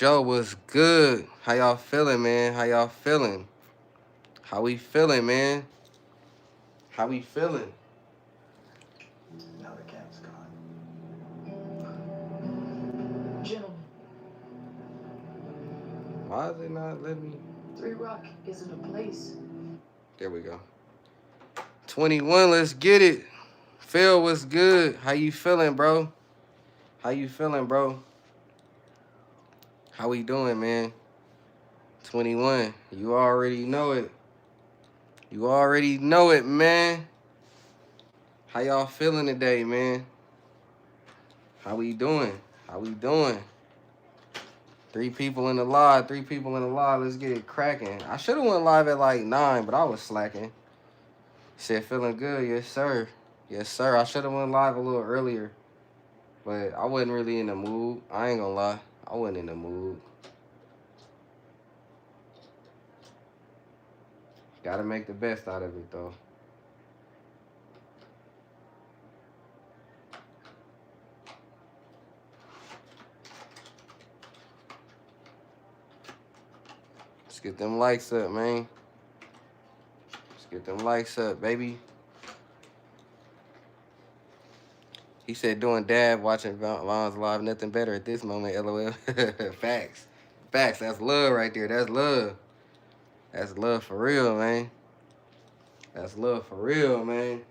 Joe, what's good? How y'all feeling, man? How y'all feeling? How we feeling, man? How we feeling? Now the cap's gone. Gentlemen, Why is it not letting me? Three Rock isn't a place. There we go. 21, let's get it. Phil, what's good? How you feeling, bro? How you feeling, bro? How we doing, man? 21, you already know it. You already know it, man. How y'all feeling today, man? How we doing? How we doing? Three people in the live. Three people in the live. Let's get it cracking. I should have went live at like 9, but I was slacking. Said feeling good. Yes, sir. Yes, sir. I should have went live a little earlier, but I wasn't really in the mood. I ain't gonna lie. I wasn't in the mood. Gotta make the best out of it, though. Let's get them likes up, man. Let's get them likes up, baby. He said doing dad watching Von's live, nothing better at this moment, LOL. Facts. Facts. That's love right there. That's love. That's love for real, man. That's love for real, man.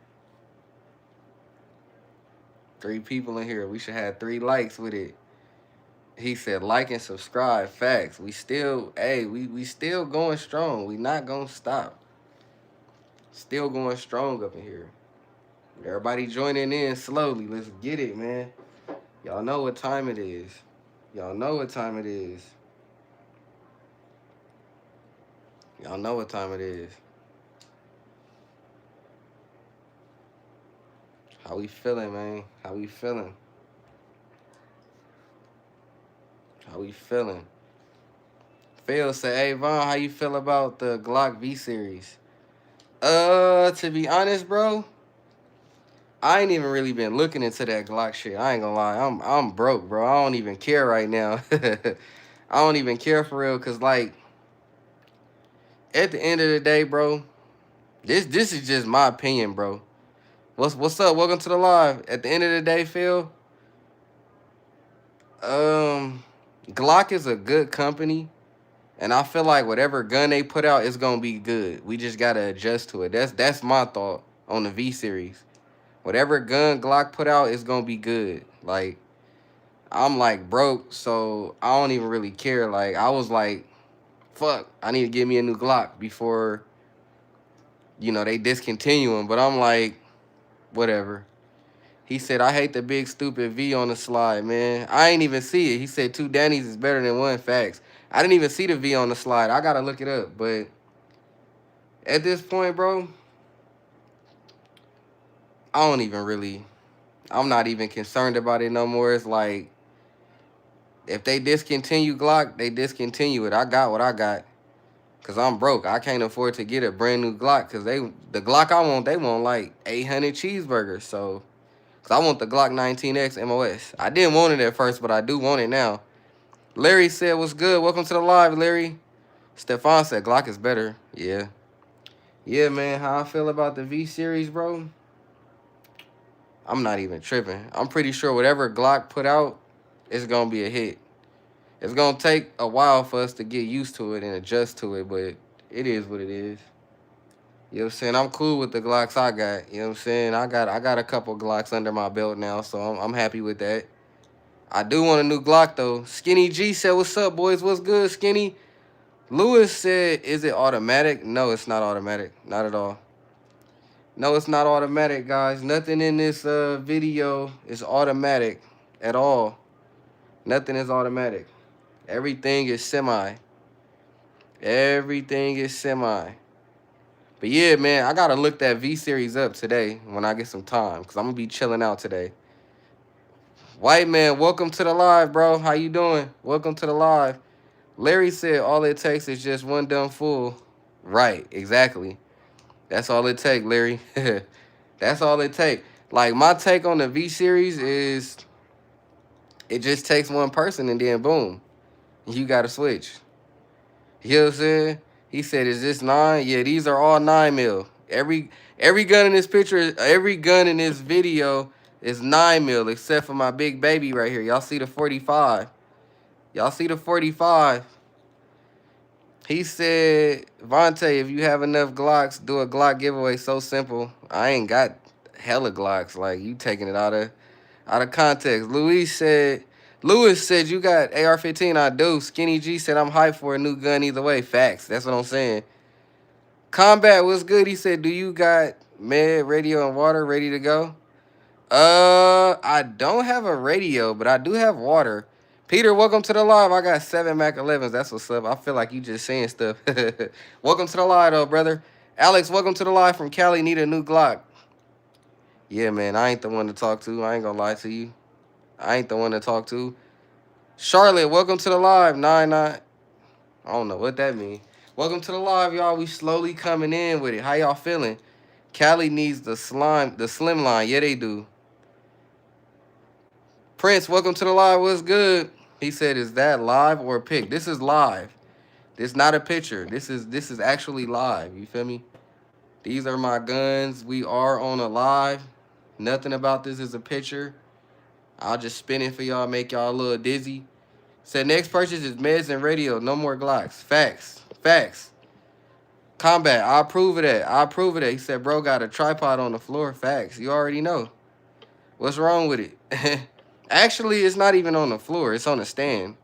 3 people in here. We should have 3 likes with it. He said like and subscribe. Facts. We still, hey, we still going strong. We not gonna stop. Still going strong up in here. Everybody joining in slowly. Let's get it, man. Y'all know what time it is. Y'all know what time it is. Y'all know what time it is. How we feeling, man? How we feeling? How we feeling? Phil said, hey, Von, how you feel about the Glock V series? To be honest, bro, I ain't even really been looking into that Glock shit. I ain't gonna lie. I'm broke, bro. I don't even care right now. I don't even care for real, cause like at the end of the day, bro, this is just my opinion, bro. What's up? Welcome to the live. At the end of the day, Phil, um, Glock is a good company, and I feel like whatever gun they put out is gonna be good. We just gotta adjust to it. That's my thought on the V series. Whatever gun Glock put out is gonna be good. Like I'm like broke, so I don't even really care. Like I was like, fuck, I need to get me a new Glock before they discontinue them. But I'm like, whatever. He said, I hate the big stupid V on the slide, man. I ain't even see it. He said 2 Dannies is better than 1. Facts. I didn't even see the V on the slide. I gotta look it up. But at this point, bro, I don't even really. I'm not even concerned about it no more. It's like if they discontinue Glock, they discontinue it. I got what I got. Cause I'm broke. I can't afford to get a brand new Glock. Cause the Glock I want, they want like 800 cheeseburgers. So, cause I want the Glock 19X MOS. I didn't want it at first, but I do want it now. Larry said, "What's good? Welcome to the live, Larry." Stefan said, "Glock is better." Yeah, yeah, man. How I feel about the V series, bro? I'm not even tripping. I'm pretty sure whatever Glock put out, it's gonna be a hit. It's gonna take a while for us to get used to it and adjust to it, but it is what it is. You know what I'm saying? I'm cool with the Glocks I got. You know what I'm saying? I got a couple Glocks under my belt now, so I'm happy with that. I do want a new Glock though. Skinny G said, "What's up, boys? What's good, Skinny?" Lewis said, "Is it automatic?" No, it's not automatic. Not at all. No, it's not automatic, guys. Nothing in this video is automatic at all. Nothing is automatic. Everything is semi. Everything is semi. But yeah, man, I gotta look that V series up today when I get some time, cause I'm gonna be chilling out today. White man, welcome to the live, bro. How you doing? Welcome to the live. Larry said all it takes is just one dumb fool. Right, exactly. That's all it take, Larry. That's all it take. Like my take on the V series is it just takes one person and then boom. You got to switch. You know what I'm saying? He said, "Is this 9? Yeah, these are all 9 mil. Every gun in this picture, every gun in this video is 9 mil, except for my big baby right here. Y'all see the 45? Y'all see the 45?" He said, "Vontae, if you have enough Glocks, do a Glock giveaway. So simple. I ain't got hella Glocks. Like, you taking it out of context." Lewis said, "You got AR-15? I do." Skinny G said, "I'm hyped for a new gun either way." Facts. That's what I'm saying. Combat was good. He said, "Do you got med, radio, and water ready to go?" I don't have a radio, but I do have water. Peter, welcome to the live. I got 7 Mac 11s. That's what's up. I feel like you just saying stuff. Welcome to the live, though, brother. Alex, welcome to the live from Cali. Need a new Glock. Yeah, man, I ain't the one to talk to. I ain't gonna lie to you. I ain't the one to talk to. Charlotte, welcome to the live. 99. I don't know what that means. Welcome to the live, y'all. We slowly coming in with it. How y'all feeling? Cali needs the slim line. Yeah, they do. Prince, welcome to the live. What's good? He said, "Is that live or a pic?" This is live. This not a picture. This is actually live. You feel me? These are my guns. We are on a live. Nothing about this is a picture. I'll just spin it for y'all, make y'all a little dizzy. Said next purchase is meds and radio. No more Glocks. Facts. Facts. Combat. I approve of that. I approve of that. He said, "Bro got a tripod on the floor." Facts. You already know. What's wrong with it? Actually, it's not even on the floor. It's on a stand.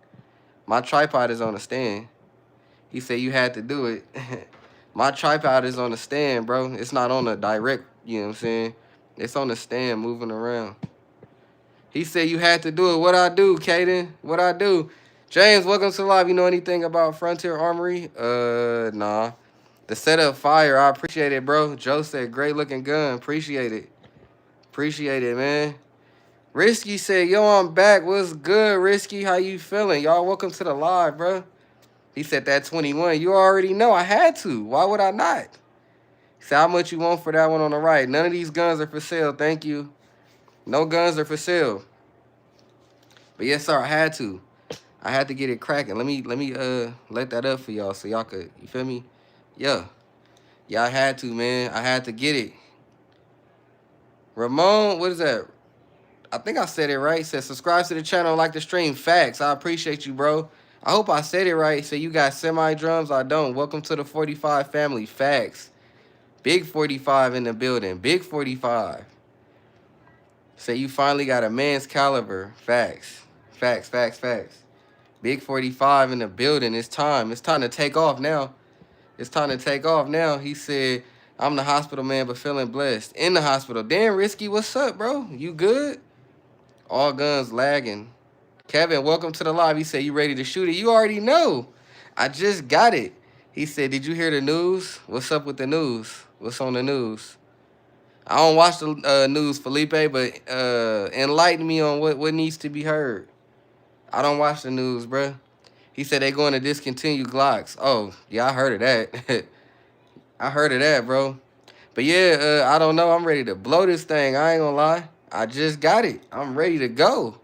My tripod is on a stand. He said you had to do it. My tripod is on a stand, bro. It's not on a direct, you know what I'm saying? It's on a stand moving around. He said you had to do it. What I do, Kaden? What I do? James, welcome to the live. You know anything about Frontier Armory? Nah. The setup fire. I appreciate it, bro. Joe said, "Great looking gun." Appreciate it. Appreciate it, man. Risky said, "Yo, I'm back. What's good, Risky? How you feeling? Y'all, welcome to the live, bro." He said that 21. You already know. I had to. Why would I not? He said, "How much you want for that one on the right?" None of these guns are for sale. Thank you. No guns are for sale. But yes, sir, I had to. I had to get it cracking. Let me let that up for y'all so y'all could, you feel me? Yeah. Yeah, I had to, man. I had to get it. Ramon, what is that? I think I said it right. Said subscribe to the channel, like the stream. Facts. I appreciate you, bro. I hope I said it right. So you got semi drums? I don't. Welcome to the 45 family. Facts. Big 45 in the building. Big 45. Say you finally got a man's caliber. Facts. Facts, facts, facts. Big 45 in the building. It's time. It's time to take off now. It's time to take off now. He said, "I'm the hospital man, but feeling blessed." In the hospital. Damn, Risky, what's up, bro? You good? All guns lagging. Kevin, welcome to the live. He said, "You ready to shoot it?" You already know. I just got it. He said, "Did you hear the news?" What's up with the news? What's on the news? I don't watch the news, Felipe, but enlighten me on what needs to be heard. I don't watch the news, bruh. He said they going to discontinue Glocks. Oh, yeah, I heard of that. I heard of that, bro. But yeah, I don't know. I'm ready to blow this thing. I ain't gonna lie. I just got it. I'm ready to go.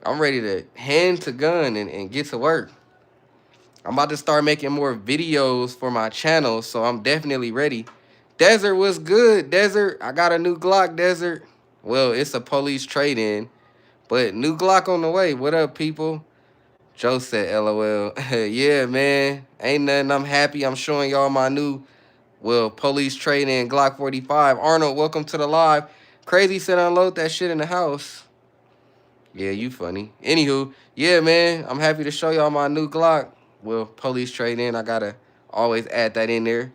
I'm ready to hand to gun and get to work. I'm about to start making more videos for my channel, so I'm definitely ready. Desert, what's good? Desert, I got a new Glock, Desert. Well, it's a police trade-in, but new Glock on the way. What up, people? Joe said, "LOL." Yeah, man. Ain't nothing. I'm happy. I'm showing y'all my new, well, police trade-in Glock 45. Arnold, welcome to the live. Crazy said unload that shit in the house. Yeah, you funny. Anywho, yeah, man. I'm happy to show y'all my new Glock. Well, police trade-in. I gotta always add that in there.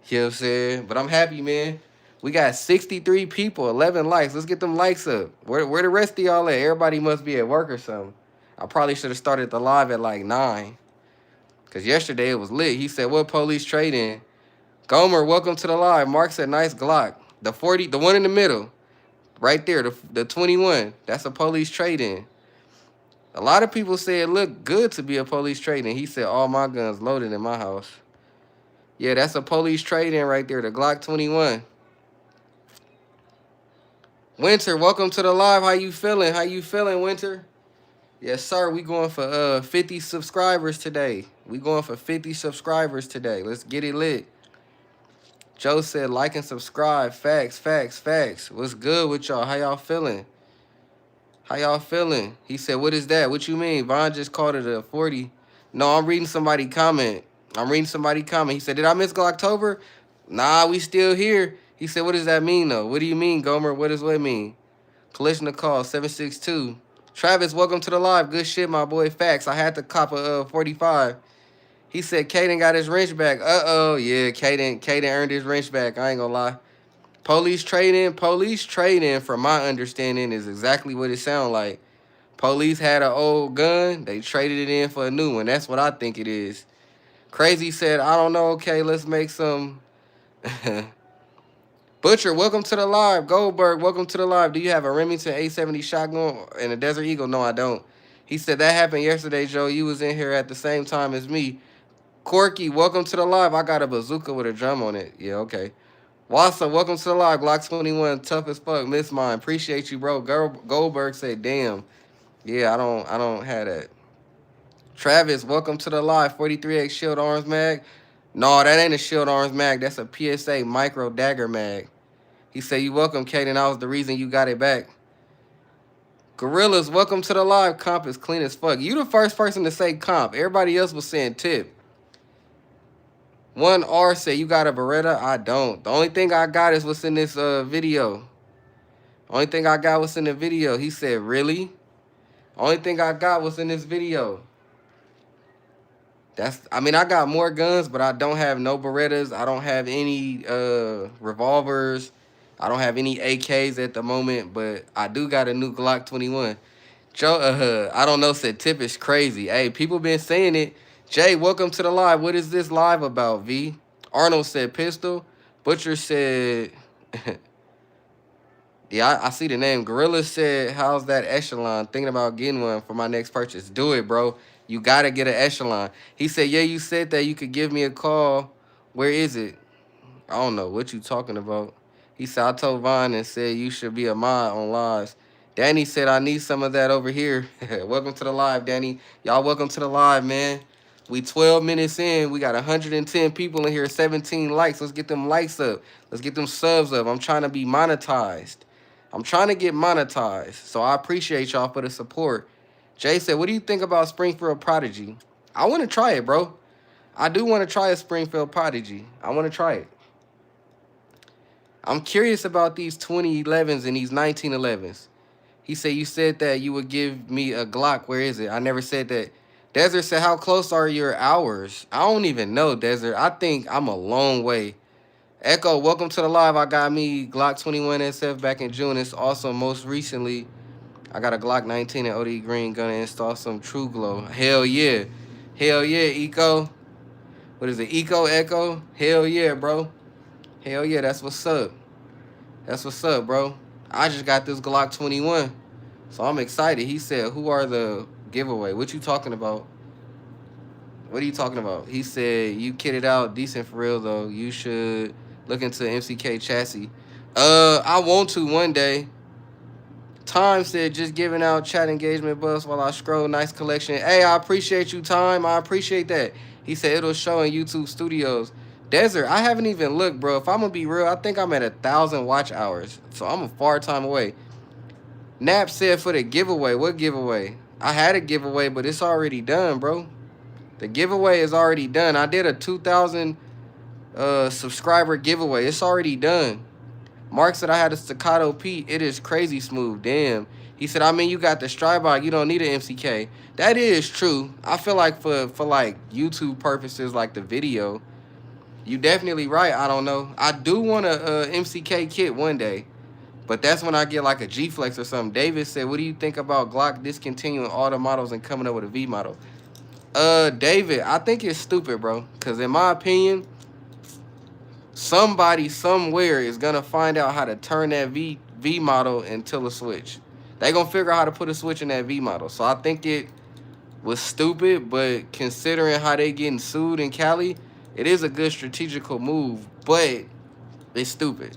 You know what I'm saying? But I'm happy, man. We got 63 people, 11 likes. Let's get them likes up. Where the rest of y'all at? Everybody must be at work or something. I probably should have started the live at like 9. Because yesterday it was lit. He said, "What police trade-in?" Gomer, welcome to the live. Mark said, "Nice Glock." The 40, the one in the middle. Right there, the 21. That's a police trade-in. A lot of people say it looked good to be a police trade-in. He said, "All my guns loaded in my house." Yeah, that's a police trade-in right there, the Glock 21. Winter, welcome to the live. How you feeling? How you feeling, Winter? Yes, sir. We going for 50 subscribers today. We going for 50 subscribers today. Let's get it lit. Joe said like and subscribe. Facts, facts, facts. What's good with y'all? How y'all feeling? How y'all feeling? He said, what is that? What you mean? Von just called it a 40. No, I'm reading somebody comment. I'm reading somebody comment. He said, did I miss October? Nah, we still here. He said, what does that mean though? What do you mean, Gomer? What does what mean? Collision of call 762. Travis, welcome to the live. Good shit, my boy. Facts. I had to cop a 45. He said Caden got his wrench back. Uh-oh. Yeah, Caden earned his wrench back. I ain't gonna lie. Police trading, from my understanding, is exactly what it sounds like. Police had an old gun. They traded it in for a new one. That's what I think it is. Crazy said, I don't know. Okay, let's make some. Butcher, welcome to the live. Goldberg, welcome to the live. Do you have a Remington 870 shotgun and a Desert Eagle? No, I don't. He said that happened yesterday, Joe. You was in here at the same time as me. Corky, welcome to the live. I got a bazooka with a drum on it. Yeah, okay. Wassa, welcome to the live. Glock 21, tough as fuck. Miss mine. Appreciate you, bro. Goldberg said, damn. Yeah, I don't have that. Travis, welcome to the live. 43X Shield Arms Mag. No, that ain't a Shield Arms Mag. That's a PSA Micro Dagger Mag. He said, you welcome, Kaden. I was the reason you got it back. Gorillas, welcome to the live. Comp is clean as fuck. You the first person to say comp. Everybody else was saying tip. One R said, you got a Beretta? I don't. The only thing I got is what's in this video. Only thing I got was in the video. He said, really? Only thing I got was in this video. I mean, I got more guns, but I don't have no Berettas. I don't have any revolvers. I don't have any AKs at the moment, but I do got a new Glock 21. Joe, I don't know, said tip is crazy. Hey, people been saying it. Jay, welcome to the live. What is this live about, V? Arnold said pistol. Butcher said, yeah, I see the name. Gorilla said, how's that echelon? Thinking about getting one for my next purchase. Do it, bro. You got to get an echelon. He said, yeah, you said that you could give me a call. Where is it? I don't know what you talking about. He said, I told Vaughn and said you should be a mod on lives. Danny said, I need some of that over here. Welcome to the live, Danny. Y'all welcome to the live, man. We 12 minutes in. We got 110 people in here, 17 likes. Let's get them likes up. Let's get them subs up. I'm trying to be monetized. I'm trying to get monetized. So I appreciate y'all for the support. Jay said, what do you think about Springfield Prodigy? I want to try it, bro. I do want to try a Springfield Prodigy. I want to try it. I'm curious about these 2011s and these 1911s. He said, you said that you would give me a Glock. Where is it? I never said that. Desert said, how close are your hours? I don't even know, Desert. I think I'm a long way. Echo, welcome to the live. I got me Glock 21 SF back in June. It's also most recently, I got a Glock 19 and OD Green. Gonna install some True Glow. Hell yeah. Hell yeah, Eco. What is it? Eco Echo? Hell yeah, bro. Hell yeah, that's what's up. That's what's up, bro. I just got this Glock 21. So I'm excited. He said, who are the giveaway? What you talking about? What are you talking about? He said, you kitted out decent for real, though. You should look into MCK chassis. I want to one day. Time said, just giving out chat engagement buffs while I scroll. Nice collection. Hey, I appreciate you, Time. I appreciate that. He said it'll show in YouTube Studios. Desert, I haven't even looked, bro. If I'm going to be real, I think I'm at 1,000 watch hours. So I'm a far time away. Nap said for the giveaway. What giveaway? I had a giveaway, but it's already done, bro. The giveaway is already done. I did a 2,000 subscriber giveaway. It's already done. Mark said I had a Staccato Pete. It is crazy smooth. Damn. He said, I mean, you got the Strybog. You don't need an MCK. That is true. I feel like for like YouTube purposes, like the video, you definitely right. I don't know. I do want a MCK kit one day, but that's when I get like a G-Flex or something. David said, what do you think about Glock discontinuing all the models and coming up with a V model? David, I think it's stupid, bro. Because in my opinion, somebody somewhere is going to find out how to turn that V model into a switch. They going to figure out how to put a switch in that V model. So I think it was stupid, but considering how they getting sued in Cali, it is a good strategical move, but it's stupid.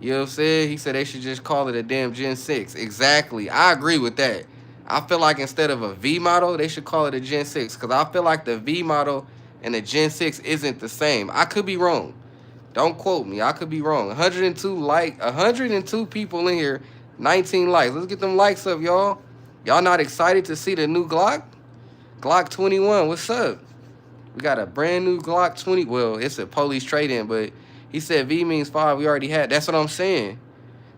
You know what I'm saying? He said they should just call it a damn Gen 6. Exactly. I agree with that. I feel like instead of a V model, they should call it a Gen 6. Because I feel like the V model and the Gen 6 isn't the same. I could be wrong. Don't quote me. I could be wrong. 102 people in here, 19 likes. Let's get them likes up, y'all. Y'all not excited to see the new Glock? Glock 21, what's up? We got a brand new Glock 20. Well, it's a police trade-in, but he said V means 5. We already had. That's what I'm saying.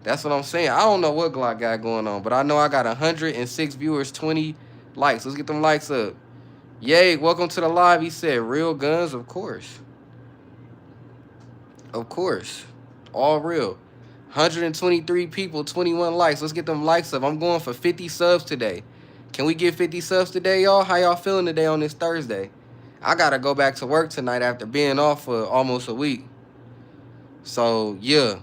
That's what I'm saying. I don't know what Glock got going on, but I know I got 106 viewers, 20 likes. Let's get them likes up. Yay, welcome to the live. He said, real guns, of course. Of course. All real. 123 people, 21 likes. Let's get them likes up. I'm going for 50 subs today. Can we get 50 subs today, y'all? How y'all feeling today on this Thursday? I got to go back to work tonight after being off for almost a week. So, yeah.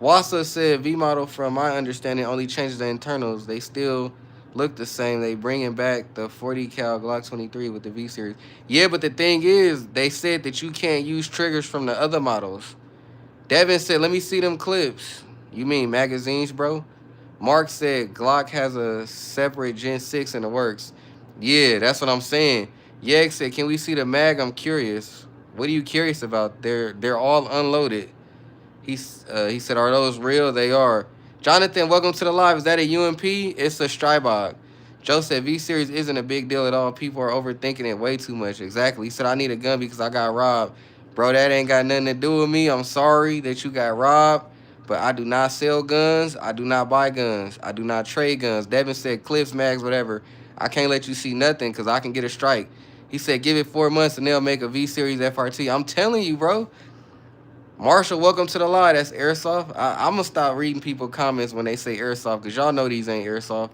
Wassa said V model, from my understanding, only changes the internals. They still look the same. They bringing back the 40 cal Glock 23 with the V series. Yeah, but the thing is, they said that you can't use triggers from the other models. Devin said, let me see them clips. You mean magazines, bro? Mark said Glock has a separate Gen 6 in the works. Yeah, that's what I'm saying. Yeg said, can we see the mag? I'm curious. What are you curious about? They're all unloaded. He said, are those real? They are. Jonathan, welcome to the live. Is that a UMP? It's a Strybog. Joe said, V-Series isn't a big deal at all. People are overthinking it way too much. Exactly. He said, I need a gun because I got robbed. Bro, that ain't got nothing to do with me. I'm sorry that you got robbed, but I do not sell guns. I do not buy guns. I do not trade guns. Devin said, clips, mags, whatever. I can't let you see nothing because I can get a strike. He said, give it 4 months and they'll make a V-Series FRT. I'm telling you, bro. Marshall, welcome to the live. That's Airsoft. I'm going to stop reading people comments when they say Airsoft because y'all know these ain't Airsoft.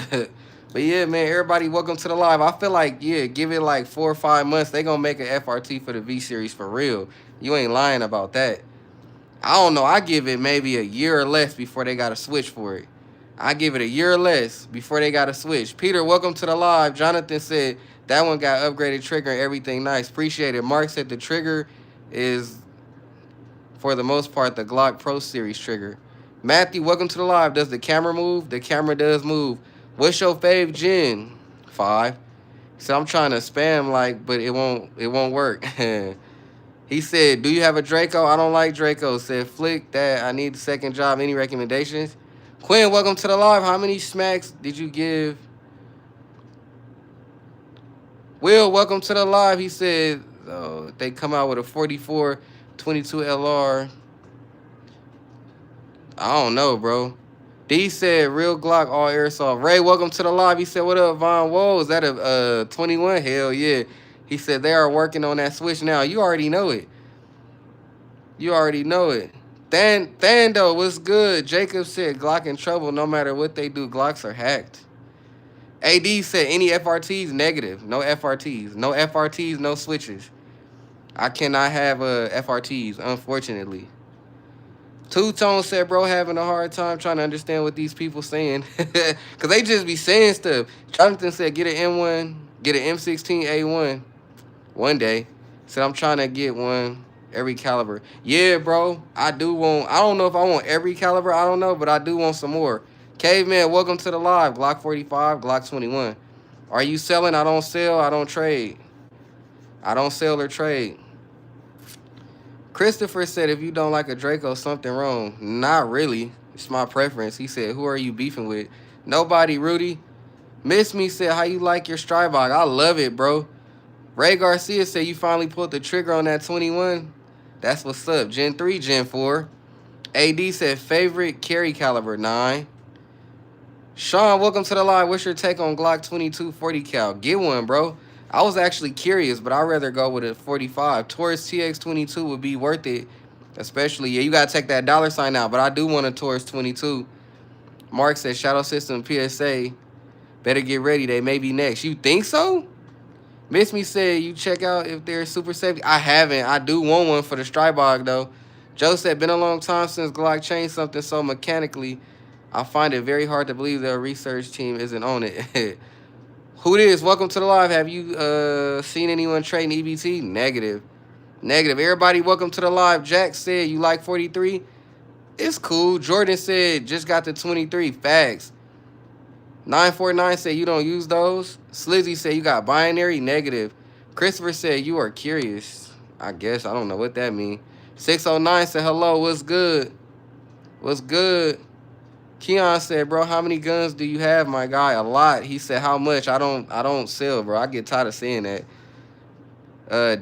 But yeah, man, everybody, welcome to the live. I feel like, yeah, give it like 4 or 5 months. They going to make an FRT for the V-Series for real. You ain't lying about that. I don't know. I give it maybe a year or less before they got to switch for it. I give it a year or less before they got to switch. Peter, welcome to the live. Jonathan said that one got upgraded trigger and everything nice. Appreciate it. Mark said the trigger is, for the most part, the Glock Pro Series trigger. Matthew, welcome to the live. Does the camera move? The camera does move. What's your fave gen? 5. So I'm trying to spam but it won't work. He said, do you have a Draco? I don't like Draco. Said, flick that. I need a second job. Any recommendations? Quinn, welcome to the live. How many smacks did you give? Will, welcome to the live. He said, they come out with a 44 22 LR. I don't know, bro. D said, real Glock, all airsoft. Ray, welcome to the live. He said, what up, Von? Whoa, is that a 21? Hell yeah. He said, they are working on that switch now. You already know it. You already know it. Thando, what's good? Jacob said, Glock in trouble. No matter what they do, Glocks are hacked. AD said, any FRTs? Negative. No FRTs. No FRTs, no switches. I cannot have FRTs, unfortunately. Two-Tone said, bro, having a hard time trying to understand what these people saying. Because they just be saying stuff. Jonathan said, get an M1, get an M16A1 one day. Said, I'm trying to get one every caliber. Yeah, bro, I don't know if I want every caliber, I don't know, but I do want some more. Caveman, welcome to the live. Glock 45, Glock 21. Are you selling? I don't sell, I don't trade. I don't sell or trade. Christopher said, if you don't like a Draco, something wrong. Not really. It's my preference. He said, who are you beefing with? Nobody, Rudy. Miss Me said, how you like your Strybog? I love it, bro. Ray Garcia said, you finally pulled the trigger on that 21? That's what's up. Gen 3, Gen 4. AD said, favorite carry caliber, 9. Sean, welcome to the live. What's your take on Glock 22 40 cal? Get one, bro. I was actually curious, but I'd rather go with a 45. Taurus TX22 would be worth it. Especially, yeah, you got to take that $ out, but I do want a Taurus 22. Mark said, Shadow System PSA. Better get ready. They may be next. You think so? Miss Me said, you check out if they're super safe. I haven't. I do want one for the Strybog, though. Joe said, been a long time since Glock changed something so mechanically. I find it very hard to believe their research team isn't on it. Who this? Welcome to the live. Have you seen anyone trading EBT? Negative. Negative. Everybody, welcome to the live. Jack said, you like 43? It's cool. Jordan said, just got the 23. Facts. 949 said you don't use those. Slizzy said you got binary. Negative. Christopher said you are curious. I guess. I don't know what that means. 609 said hello. What's good? What's good? Keon said, bro, how many guns do you have, my guy? A lot. He said, how much? I don't sell, bro. I get tired of seeing that.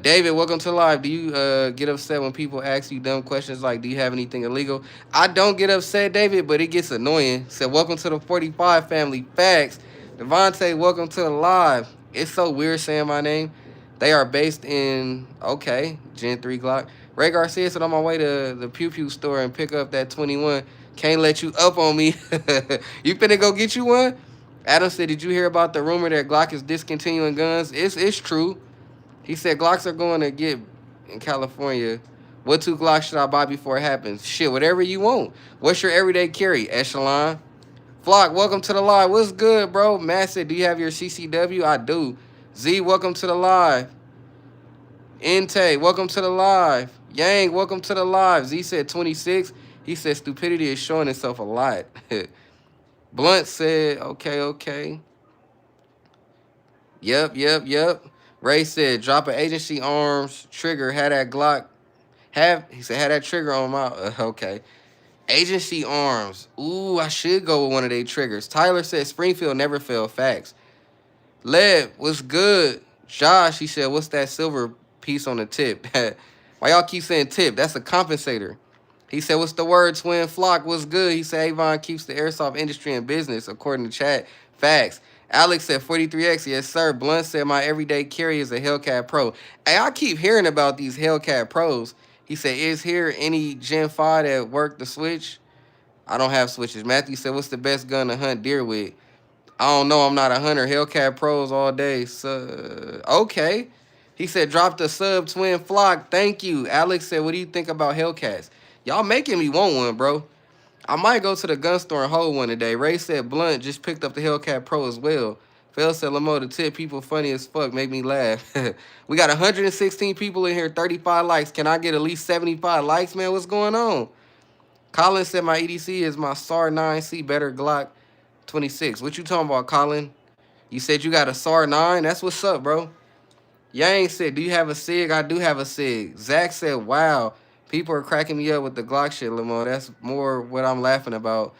David, welcome to live. Do you get upset when people ask you dumb questions like, do you have anything illegal? I don't get upset, David, but it gets annoying. Said, welcome to the 45 family. Facts. Vontae, welcome to the live. It's so weird saying my name. They are based in, okay, Gen 3 Glock. Ray Garcia said, on my way to the Pew Pew store and pick up that 21. Can't let you up on me. You finna go get you one? Adam said, did you hear about the rumor that Glock is discontinuing guns? It's true. He said Glocks are going to get in California. What 2 Glocks should I buy before it happens? Shit, whatever you want. What's your everyday carry? Echelon. Flock, welcome to the live. What's good, bro? Matt said, do you have your CCW? I do. Z, welcome to the live. Inte, welcome to the live. Yang, welcome to the live. Z said 26. He said stupidity is showing itself a lot. Blunt said, okay. Yep. Ray said, drop an agency arms trigger. Had that Glock. He said, had that trigger on my. Okay. Agency arms. Ooh, I should go with one of their triggers. Tyler said, Springfield never fail. Facts. Lev, what's good? Josh, he said, what's that silver piece on the tip? Why y'all keep saying tip? That's a compensator. He said, what's the word, twin? Flock, what's good? He said, Avon keeps the airsoft industry in business, according to chat. Facts. Alex said 43X. Yes, sir. Blunt said, my everyday carry is a Hellcat Pro. Hey, I keep hearing about these Hellcat Pros. He said, is here any Gen 5 that work the switch? I don't have switches. Matthew said, what's the best gun to hunt deer with? I don't know. I'm not a hunter. Hellcat Pros all day. So, okay. He said, drop the sub twin flock. Thank you. Alex said, what do you think about Hellcats? Y'all making me want one, bro. I might go to the gun store and hold one today. Ray said, Blunt just picked up the Hellcat Pro as well. Phil said, Lamo, the tip people funny as fuck. Make me laugh. We got 116 people in here, 35 likes. Can I get at least 75 likes, man? What's going on? Colin said, my EDC is my SAR 9C better Glock 26. What you talking about, Colin? You said you got a SAR 9? That's what's up, bro. Yang said, do you have a SIG? I do have a SIG. Zach said, wow. People are cracking me up with the Glock shit, Lamo. That's more what I'm laughing about.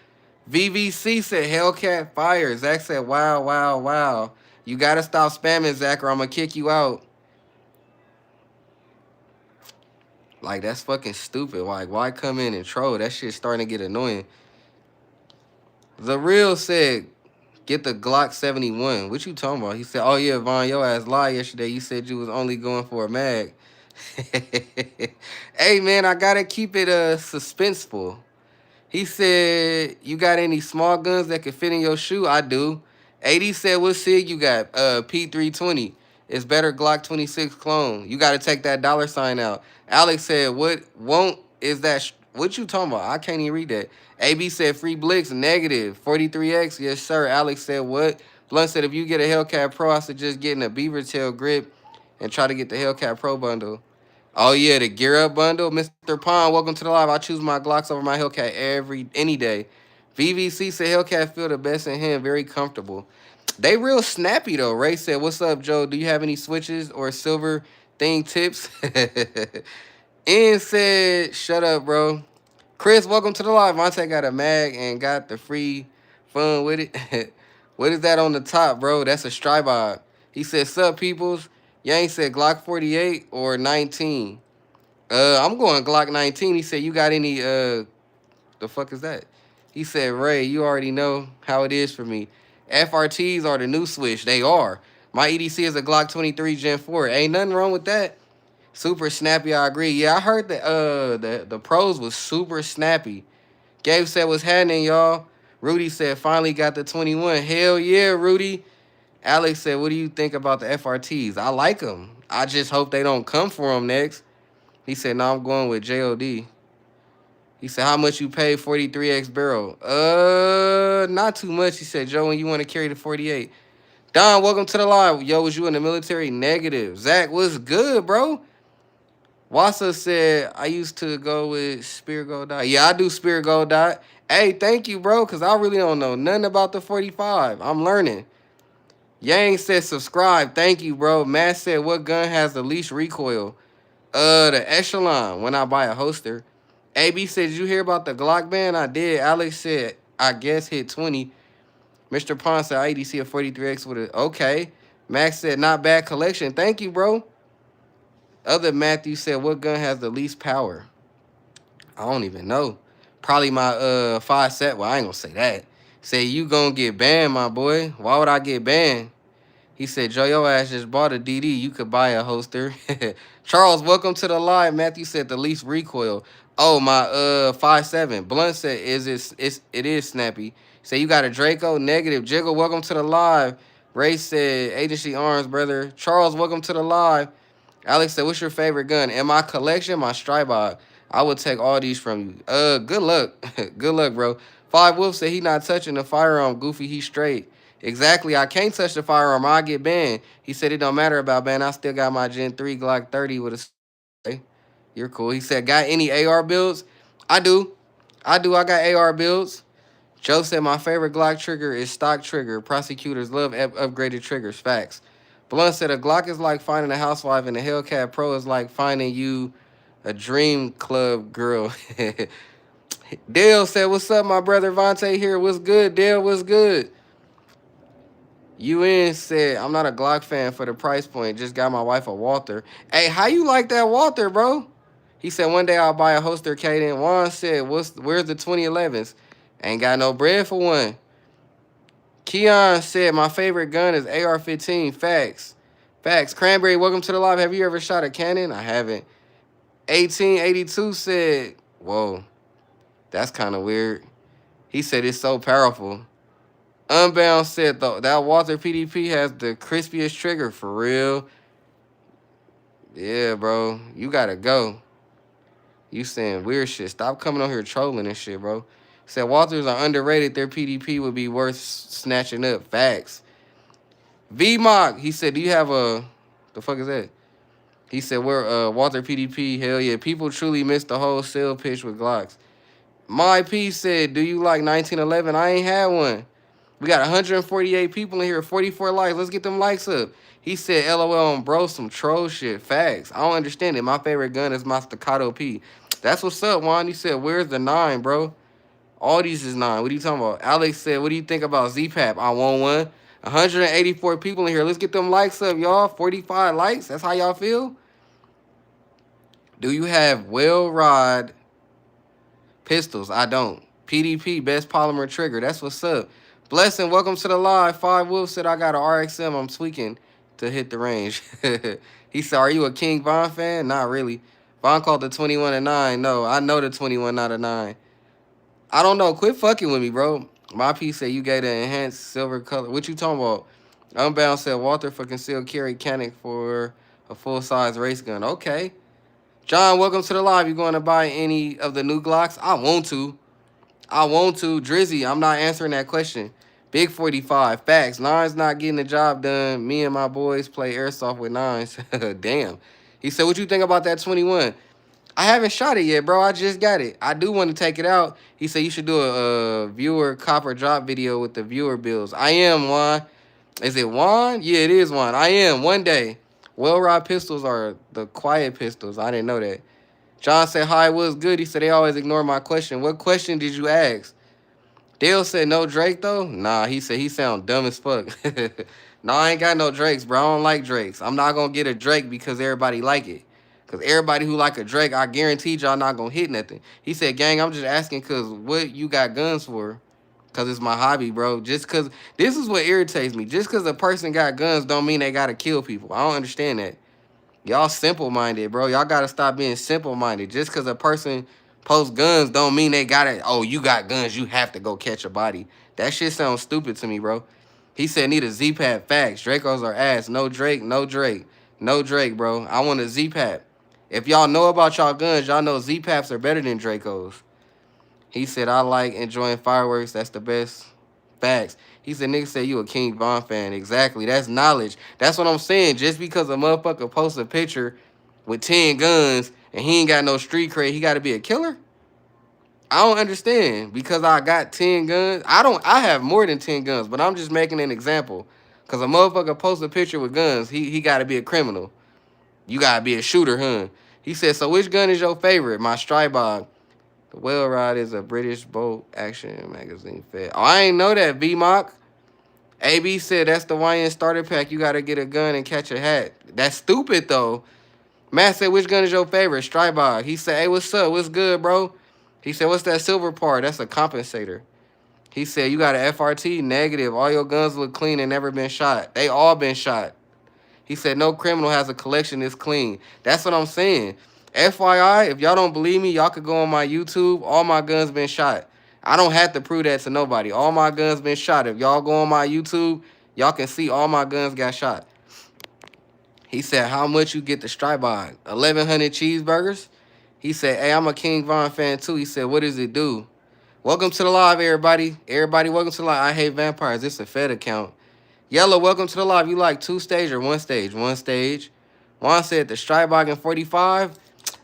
VVC said, Hellcat fire. Zach said, wow. You got to stop spamming, Zach, or I'm going to kick you out. Like, that's fucking stupid. Like, why come in and troll? That shit's starting to get annoying. The Real said, get the Glock 71. What you talking about? He said, oh, yeah, Von, your ass lied yesterday. You said you was only going for a mag. Hey, man, I got to keep it suspenseful. He said, you got any small guns that could fit in your shoe? I do. AD said, what SIG you got? P320. It's better Glock 26 clone. You got to take that $ out. Alex said, what won't is that? What you talking about? I can't even read that. AB said, free Blix, negative. 43X, yes, sir. Alex said, what? Blunt said, if you get a Hellcat Pro, I suggest getting a beaver tail grip and try to get the Hellcat Pro bundle. Oh, yeah, the Gear Up bundle. Mr. Pond, welcome to the live. I choose my Glocks over my Hellcat any day. VVC said Hellcat feel the best in him. Very comfortable. They real snappy, though. Ray said, what's up, Joe? Do you have any switches or silver thing tips? Ian said, shut up, bro. Chris, welcome to the live. Vontae got a mag and got the free fun with it. What is that on the top, bro? That's a Strybog. He said, sup, peoples? Yang said Glock 48 or 19. I'm going Glock 19. He said, you got any, the fuck is that? He said, Ray, you already know how it is for me. FRTs are the new switch. They are. My EDC is a Glock 23 Gen 4. Ain't nothing wrong with that. Super snappy, I agree. Yeah, I heard that the pros was super snappy. Gabe said, what's happening, y'all? Rudy said, finally got the 21. Hell yeah, Rudy. Alex said, what do you think about the FRTs? I like them. I just hope they don't come for them next. He said, no, I'm going with JOD. He said, how much you pay 43X barrel? Not too much. He said, Joe, when you want to carry the 48. Don, welcome to the live. Yo, was you in the military? Negative. Zach, what's good, bro? Wassa said, I used to go with Spirit Gold Dot. Yeah, I do Spirit Gold Dot. Hey, thank you, bro, because I really don't know nothing about the 45. I'm learning. Yang said, subscribe. Thank you, bro. Matt said, what gun has the least recoil? The Echelon, when I buy a holster. AB said, did you hear about the Glock ban? I did. Alex said, I guess hit 20. Mr. Pond said, IDC a 43X with it. Okay. Max said, not bad collection. Thank you, bro. Other Matthew said, what gun has the least power? I don't even know. Probably my 5 set. Well, I ain't gonna say that. Say you gonna get banned, my boy. Why would I get banned? He said, Joe, your ass just bought a DD. You could buy a holster. Charles, welcome to the live. Matthew said the least recoil. Oh, my 5.7. Blunt said, it is snappy. Say you got a Draco? Negative. Jiggle, welcome to the live. Ray said, Agency Arms, brother. Charles, welcome to the live. Alex said, what's your favorite gun? In my collection, my Strybog. I would take all these from you. Good luck. Good luck, bro. Five Wolf said he not touching the firearm. Goofy, he straight. Exactly. I can't touch the firearm. I get banned. He said it don't matter about ban. I still got my Gen 3 Glock 30 with a... Okay. You're cool. He said, got any AR builds? I do. I do. I got AR builds. Joe said, my favorite Glock trigger is stock trigger. Prosecutors love upgraded triggers. Facts. Blunt said, a Glock is like finding a housewife and a Hellcat Pro is like finding you a dream club girl. Dale said, what's up, my brother Vontae here? What's good, Dale? What's good? UN said, I'm not a Glock fan for the price point. Just got my wife a Walther. Hey, how you like that Walther, bro? He said, one day I'll buy a holster, Kaden. Juan said, where's the 2011s? Ain't got no bread for one. Keon said, my favorite gun is AR-15. Facts. Facts. Cranberry, welcome to the live. Have you ever shot a cannon? I haven't. 1882 said, whoa, that's kind of weird. He said it's so powerful. Unbound said, though, that Walther PDP has the crispiest trigger for real. Yeah, bro. You gotta go. You saying weird shit. Stop coming on here trolling and shit, bro. Said Walters are underrated. Their PDP would be worth snatching up. Facts. VMOC, he said, do you have a... The fuck is that? He said, we're Walther PDP. Hell yeah. People truly missed the whole sale pitch with Glocks. My P said, do you like 1911? I ain't had one. We got 148 people in here, 44 likes. Let's get them likes up. He said, LOL on bro, some troll shit. Facts. I don't understand it. My favorite gun is my Staccato P. That's what's up, Juan. He said, where's the 9, bro? All these is 9. What are you talking about? Alex said, what do you think about ZPAP? I want one. 184 people in here. Let's get them likes up, y'all. 45 likes. That's how y'all feel? Do you have well-rod pistols? I don't. PDP, best polymer trigger. That's what's up. Blessing, welcome to the live. Five Wolf said, I got an RXM. I'm tweaking to hit the range. He said, are you a King Von fan? Not really. Von called the 21 a 9. No, I know the 21, not a 9. I don't know. Quit fucking with me, bro. My piece said you gave the enhanced silver color. What you talking about? Unbound said Walther for concealed carry, Canic for a full-size race gun. Okay. John, welcome to the live. You going to buy any of the new Glocks? I want to. I want to. Drizzy, I'm not answering that question. Big 45. Facts. Nine's not getting the job done. Me and my boys play airsoft with nines. Damn. He said, what you think about that 21? I haven't shot it yet, bro. I just got it. I do want to take it out. He said you should do a viewer copper drop video with the viewer bills. I am, Juan. Is it Juan? Yeah, it is Juan. I am. One day. Well-rod pistols are the quiet pistols. I didn't know that. John said, hi, what's good? He said, they always ignore my question. What question did you ask? Dale said, no Drake, though? Nah, he said he sound dumb as fuck. No, I ain't got no Drakes, bro. I don't like Drakes. I'm not going to get a Drake because everybody like it. Because everybody who like a Drake, I guarantee y'all not going to hit nothing. He said, gang, I'm just asking because what you got guns for? Because it's my hobby, bro. Just because, this is what irritates me. Just because a person got guns don't mean they got to kill people. I don't understand that. Y'all simple-minded, bro. Y'all got to stop being simple-minded. Just because a person posts guns don't mean they got it. Oh, you got guns, you have to go catch a body. That shit sounds stupid to me, bro. He said, need a Z-Pap. Facts. Dracos are ass. No Drake, no Drake. No Drake, bro. I want a Z-Pap. If y'all know about y'all guns, y'all know Z-Paps are better than Dracos. He said, I like enjoying fireworks. That's the best. Facts. He said, nigga said you a King Von fan. Exactly. That's knowledge. That's what I'm saying. Just because a motherfucker posts a picture with 10 guns and he ain't got no street cred, he got to be a killer? I don't understand because I got 10 guns. I have more than 10 guns, but I'm just making an example. Cause a motherfucker posts a picture with guns, he gotta be a criminal. You gotta be a shooter, huh? He said, so which gun is your favorite? My Strybog. The Whale Rod is a British bolt action magazine fed. Oh, I ain't know that, V-Mock. AB said that's the YN starter pack. You gotta get a gun and catch a hat. That's stupid though. Matt said, which gun is your favorite? Strybog. He said, hey, what's up? What's good, bro? He said, what's that silver part? That's a compensator. He said, you got an FRT? Negative. All your guns look clean and never been shot. They all been shot. He said, no criminal has a collection this clean. That's what I'm saying. FYI, if y'all don't believe me, y'all could go on my YouTube. All my guns been shot. I don't have to prove that to nobody. All my guns been shot. If y'all go on my YouTube, y'all can see all my guns got shot. He said, how much you get the Strybog? 1,100 cheeseburgers? He said, hey, I'm a King Von fan too. He said, what does it do? Welcome to the live, everybody. Everybody, welcome to the live. I hate vampires. It's a Fed account. Yellow, welcome to the live. You like 2 stage or 1 stage? 1 stage. Juan said the Strybog in 45.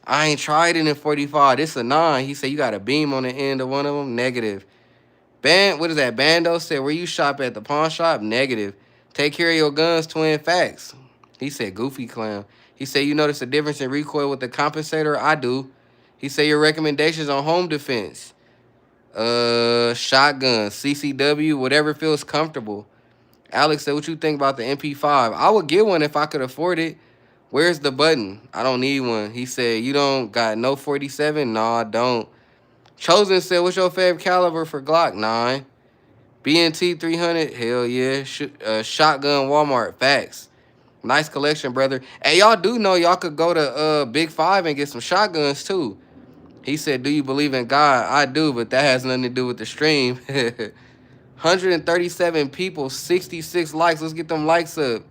I ain't tried it in 45. This a 9. He said you got a beam on the end of one of them. Negative. What is that? Bando said, where you shop at the pawn shop? Negative. Take care of your guns, twin facts. He said, goofy clown. He said, you notice the difference in recoil with the compensator? I do. He said, your recommendations on home defense. Shotgun, CCW, whatever feels comfortable. Alex said, what you think about the MP5? I would get one if I could afford it. Where's the button? I don't need one. He said, you don't got no 47? No, I don't. Chosen said, what's your favorite caliber for Glock? 9. BNT 300? Hell yeah. Shotgun Walmart. Facts. Nice collection, brother. Hey, y'all do know y'all could go to Big 5 and get some shotguns, too. He said, do you believe in God? I do, but that has nothing to do with the stream. 137 people, 66 likes. Let's get them likes up.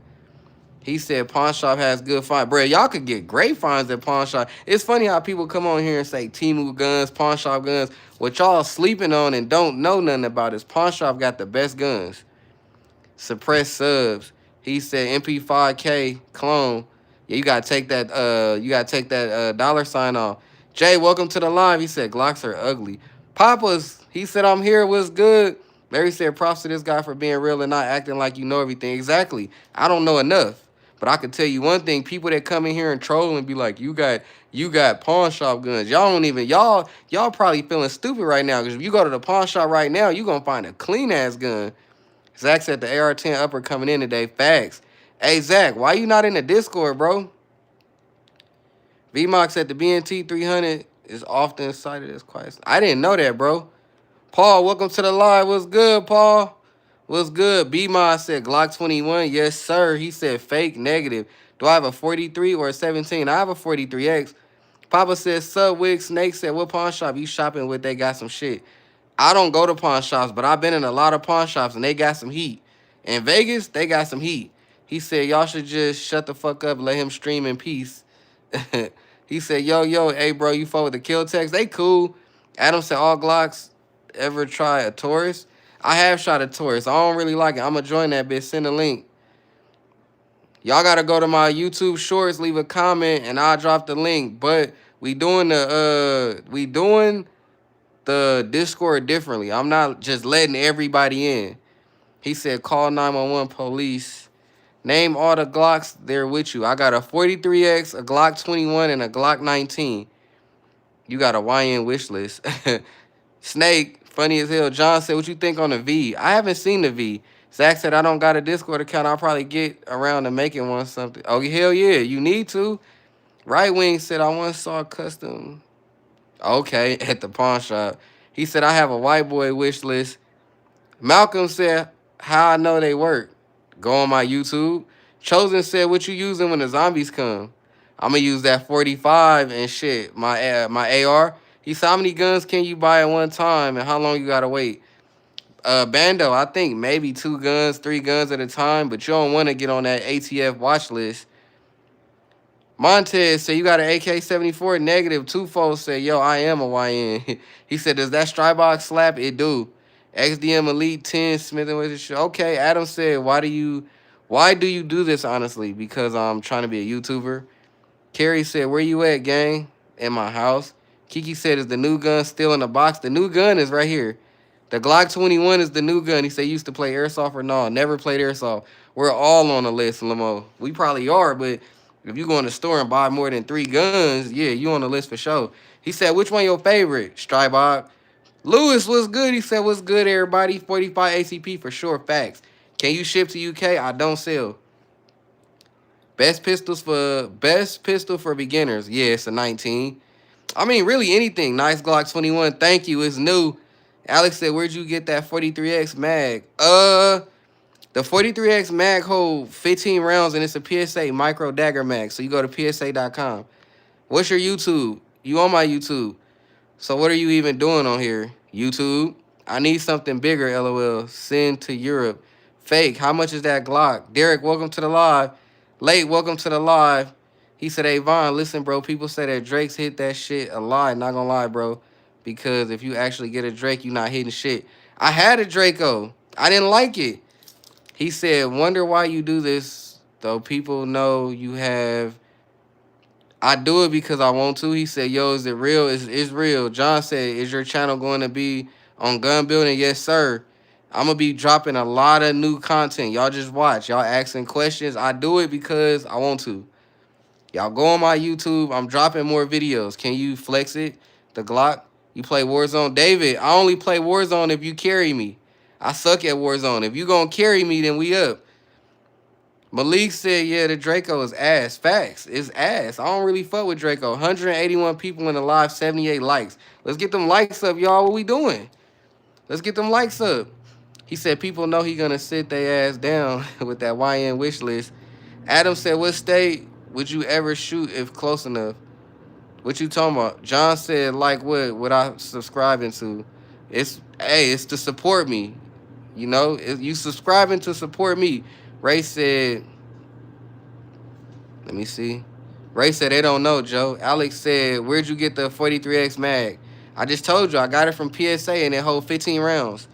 He said pawn shop has good finds. Bro, y'all could get great finds at pawn shop. It's funny how people come on here and say Temu guns, pawn shop guns. What y'all sleeping on and don't know nothing about is pawn shop got the best guns. Suppress subs. He said MP5K clone. Yeah, you gotta take that dollar sign off. Jay, welcome to the live. He said Glocks are ugly. Papa's, he said I'm here. What's good? Larry said props to this guy for being real and not acting like you know everything. Exactly. I don't know enough. But I can tell you one thing, people that come in here and troll and be like, you got pawn shop guns. Y'all don't even, y'all probably feeling stupid right now. Because if you go to the pawn shop right now, you gonna find a clean ass gun. Zach said the AR-10 upper coming in today. Facts. Hey, Zach, why you not in the Discord, bro? VMOX said the BNT 300 is often cited as quiet. I didn't know that, bro. Paul, welcome to the live. What's good, Paul? What's good? BMOX said Glock 21. Yes, sir. He said fake negative. Do I have a 43 or a 17? I have a 43X. Papa said, Subwig. Snake said, what pawn shop you shopping with? They got some shit. I don't go to pawn shops, but I've been in a lot of pawn shops, and they got some heat. In Vegas, they got some heat. He said, y'all should just shut the fuck up and let him stream in peace. He said, yo, hey, bro, you fuck with the kill text? They cool. Adam said, all Glocks ever try a Taurus? I have shot a Taurus. I don't really like it. I'm going to join that bitch. Send a link. Y'all got to go to my YouTube shorts, leave a comment, and I'll drop the link. But we doing the Discord differently. I'm not just letting everybody in. He said, call 911 police. Name all the Glocks there with you. I got a 43X, a Glock 21, and a Glock 19. You got a YN wish list. Snake, funny as hell. John said, what you think on the V? I haven't seen the V. Zach said, I don't got a Discord account. I'll probably get around to making one something. Oh, hell yeah. You need to. Right Wing said, I once saw a custom. Okay, at the pawn shop. He said, I have a white boy wish list. Malcolm said, how I know they work. Go on my YouTube. Chosen said, what you using when the zombies come? I'm going to use that 45 and shit, my AR. He said, how many guns can you buy at one time and how long you got to wait? Bando, I think maybe 2 guns, 3 guns at a time, but you don't want to get on that ATF watch list. Montez said, you got an AK-74? Negative. Twofold said, yo, I am a YN. He said, does that Strybog slap? It do. XDM Elite 10, Smith & Wesson. Okay, Adam said, why do you do this, honestly? Because I'm trying to be a YouTuber. Carrie said, where you at, gang? in my house. Kiki said, is the new gun still in the box? The new gun is right here. The Glock 21 is the new gun. He said, used to play airsoft or no? Never played airsoft. We're all on the list, Lamo. We probably are, but if you go in the store and buy more than 3 guns, yeah, you on the list for sure. He said, which one your favorite? Stribob. Lewis was good. He said, what's good, everybody? 45 ACP for sure. Facts. Can you ship to UK? I don't sell. Best pistol for beginners. Yeah, it's a 19. I mean, really anything. Nice Glock 21. Thank you. It's new. Alex said, where'd you get that 43X mag? The 43X mag hold 15 rounds and it's a PSA micro dagger mag. So you go to PSA.com. What's your YouTube? You on my YouTube. So what are you even doing on here? YouTube. I need something bigger, LOL. Send to Europe. Fake. How much is that Glock? Derek, welcome to the live. Late, welcome to the live. He said, hey, Vaughn, listen, bro. People say that Drake's hit that shit a lot. Not gonna lie, bro. Because if you actually get a Drake, you not hitting shit. I had a Draco. I didn't like it. He said, wonder why you do this, though people know you have. I do it because I want to. He said, yo, is it real? It's real. John said, is your channel going to be on gun building? Yes, sir. I'm going to be dropping a lot of new content. Y'all just watch. Y'all asking questions. I do it because I want to. Y'all go on my YouTube. I'm dropping more videos. Can you flex it? The Glock? You play Warzone? David, I only play Warzone if you carry me. I suck at Warzone. If you going to carry me, then we up. Malik said, yeah, the Draco is ass. Facts. It's ass. I don't really fuck with Draco. 181 people in the live, 78 likes. Let's get them likes up, y'all. What we doing? Let's get them likes up. He said people know he gonna sit their ass down with that YN wish list. Adam said, what state would you ever shoot if close enough? What you talking about? John said, like what I subscribing to? It's to support me. You know, you subscribing to support me. Ray said, let me see. Ray said they don't know, Joe. Alex said, where'd you get the 43X mag? I just told you, I got it from PSA and it hold 15 rounds.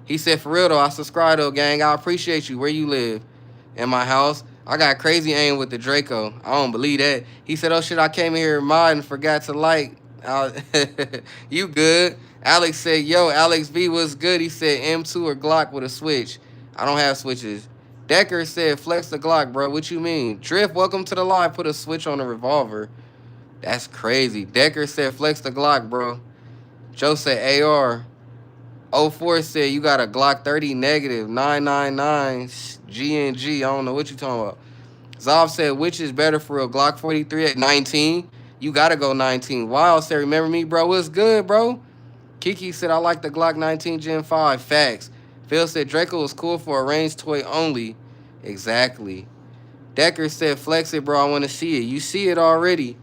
He said, for real though, I subscribe though, gang. I appreciate you. Where you live? In my house. I got crazy aim with the Draco. I don't believe that. He said, oh shit, I came in here mod and forgot to like. You good. Alex said, yo, Alex V was good. He said M2 or Glock with a switch. I don't have switches. Decker said, flex the Glock, bro. What you mean? Drift, welcome to the live. Put a switch on the revolver. That's crazy. Decker said, flex the Glock, bro. Joe said, AR. 04 said, you got a Glock 30 negative. 999 GNG. I don't know what you talking about. Zav said, which is better for a Glock 43 at 19? You got to go 19. Wild said, remember me, bro? What's good, bro? Kiki said, I like the Glock 19 Gen 5. Facts. Phil said, Draco was cool for a range toy only. Exactly. Decker said, flex it, bro. I want to see it. You see it already.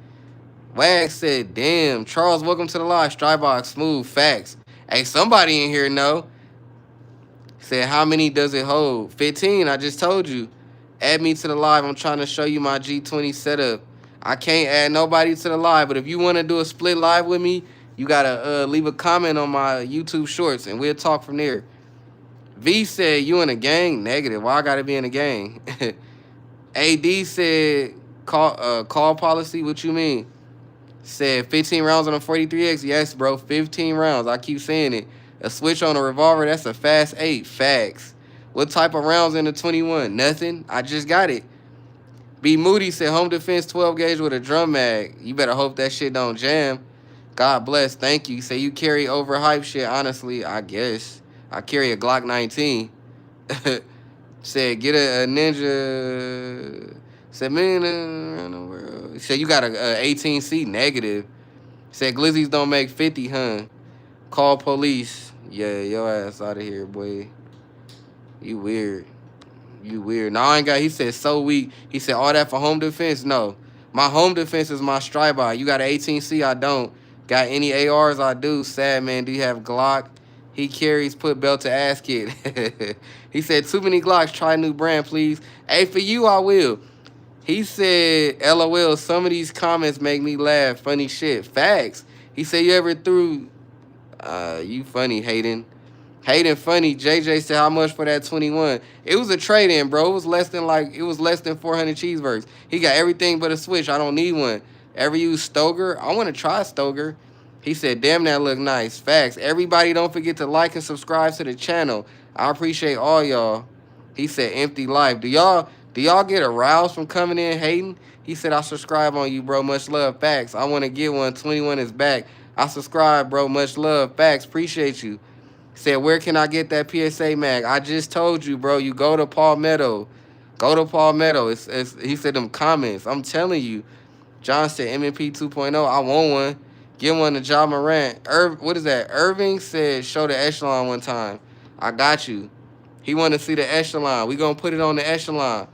Wag said, damn. Charles, welcome to the live. Strybox, smooth. Facts. Hey, somebody in here know. Said, how many does it hold? 15, I just told you. Add me to the live. I'm trying to show you my G20 setup. I can't add nobody to the live, but if you want to do a split live with me, you got to leave a comment on my YouTube shorts, and we'll talk from there. V said, you in a gang? Negative. Why I got to be in a gang? AD said, call policy. What you mean? Said 15 rounds on a 43X. Yes, bro, 15 rounds. I keep saying it. A switch on a revolver, that's a fast 8. Facts. What type of rounds in the 21? Nothing. I just got it. B Moody said, home defense 12 gauge with a drum mag. You better hope that shit don't jam. God bless. Thank you. Say you carry overhyped shit. Honestly, I guess. I carry a Glock 19. Said, get a ninja. Said, man, around the world. Said, you got a 18C negative. Said, glizzies don't make 50, huh? Call police. Yeah, your ass out of here, boy. You weird. You weird. No, I ain't got, he said, so weak. He said, all that for home defense? No. My home defense is my strike-by. You got an 18C? I don't. Got any ARs? I do. Sad, man. Do you have Glock? He carries, put belt to ass kid. He said, too many Glocks. Try new brand, please. Hey, for you, I will. He said, LOL, some of these comments make me laugh. Funny shit. Facts. He said, you ever threw... you funny, Hayden. Hayden funny. JJ said, how much for that 21? It was a trade-in, bro. It was less than 400 cheeseburgers. He got everything but a switch. I don't need one. Ever use Stoger? I want to try Stoger. He said, damn, that look nice. Facts. Everybody don't forget to like and subscribe to the channel. I appreciate all y'all. He said, empty life. Do y'all get aroused from coming in hating? He said, I subscribe on you, bro. Much love. Facts. I want to get one. 21 is back. I subscribe, bro. Much love. Facts. Appreciate you. Said, where can I get that PSA mag? I just told you, bro. You go to Palmetto. Go to Palmetto. He said them comments. I'm telling you. John said MMP 2.0. I want one. Get one to John Morant. What is that? Irving said show the echelon one time. I got you. He want to see the echelon. We going to put it on the echelon.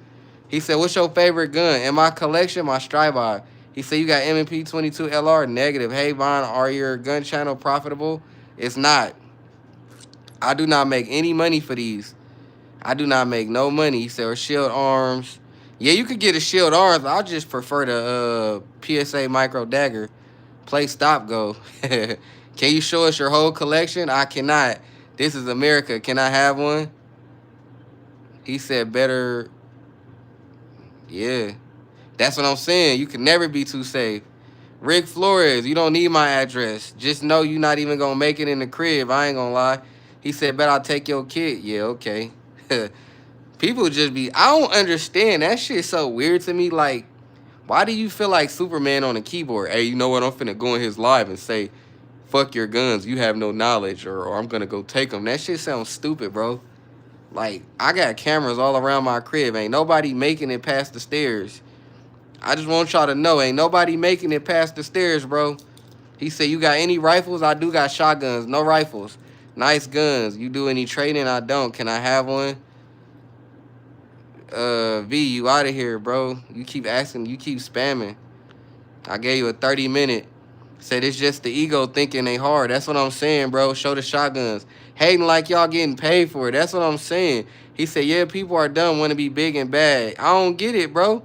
He said, what's your favorite gun? In my collection, my Stribog. He said, you got MMP 22 LR? Negative. Hey, Von, are your gun channel profitable? It's not. I do not make any money for these. I do not make no money. He said, or shield arms. Yeah, you could get a shield arms. I just prefer the PSA micro dagger. Play stop go. Can you show us your whole collection? I cannot. This is America. Can I have one? He said better. Yeah. That's what I'm saying. You can never be too safe. Rick Flores, you don't need my address. Just know you not even going to make it in the crib. I ain't going to lie. He said, bet I'll take your kid. Yeah, okay. People just be, I don't understand. That shit's so weird to me. Like, why do you feel like Superman on the keyboard? Hey, you know what? I'm finna go in his live and say, fuck your guns. You have no knowledge, or I'm gonna go take them. That shit sounds stupid, bro. Like, I got cameras all around my crib. Ain't nobody making it past the stairs. I just want y'all to know, ain't nobody making it past the stairs, bro. He said, you got any rifles? I do got shotguns. No rifles. Nice guns. You do any trading? I don't. Can I have one? V, you out of here, bro. You keep asking. You keep spamming. I gave you a 30-minute. Said it's just the ego thinking they hard. That's what I'm saying, bro. Show the shotguns. Hating like y'all getting paid for it. That's what I'm saying. He said, yeah, people are dumb, want to be big and bad. I don't get it, bro.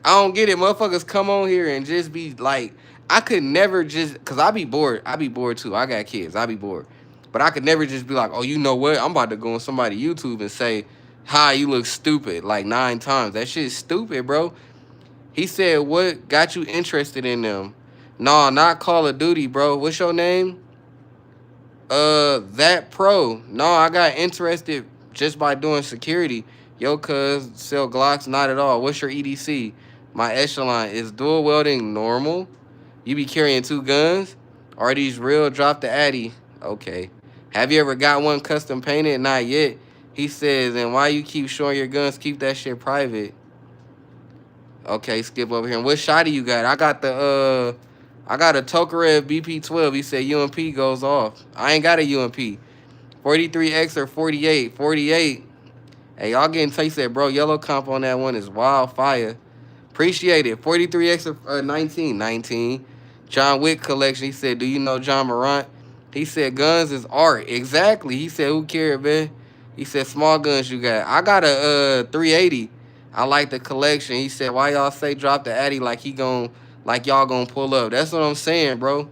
I don't get it. Motherfuckers come on here and just be like, I could never just, because I be bored. I be bored too. I got kids. I be bored. But I could never just be like, oh, you know what? I'm about to go on somebody's YouTube and say, hi, you look stupid, like 9 times. That shit's stupid, bro. He said, what got you interested in them? No, not Call of Duty, bro. What's your name? That pro. No, I got interested just by doing security. Yo, cuz, sell Glocks? Not at all. What's your EDC? My echelon. Is dual welding normal? You be carrying 2 guns? Are these real? Drop the Addy. Okay. Have you ever got one custom painted? Not yet. He says, and why you keep showing your guns? Keep that shit private. Okay, skip over here. And what shot do you got? I got a Tokarev BP-12. He said UMP goes off. I ain't got a UMP. 43X or 48? 48. Hey, y'all getting tight. He said, bro, yellow comp on that one is wildfire. Appreciate it. 43X or 19? 19. John Wick collection. He said, do you know John Morant? He said, guns is art. Exactly. He said, who cares, man? He said, small guns you got. I got a 380. I like the collection. He said, why y'all say drop the Addy like y'all gonna pull up? That's what I'm saying, bro.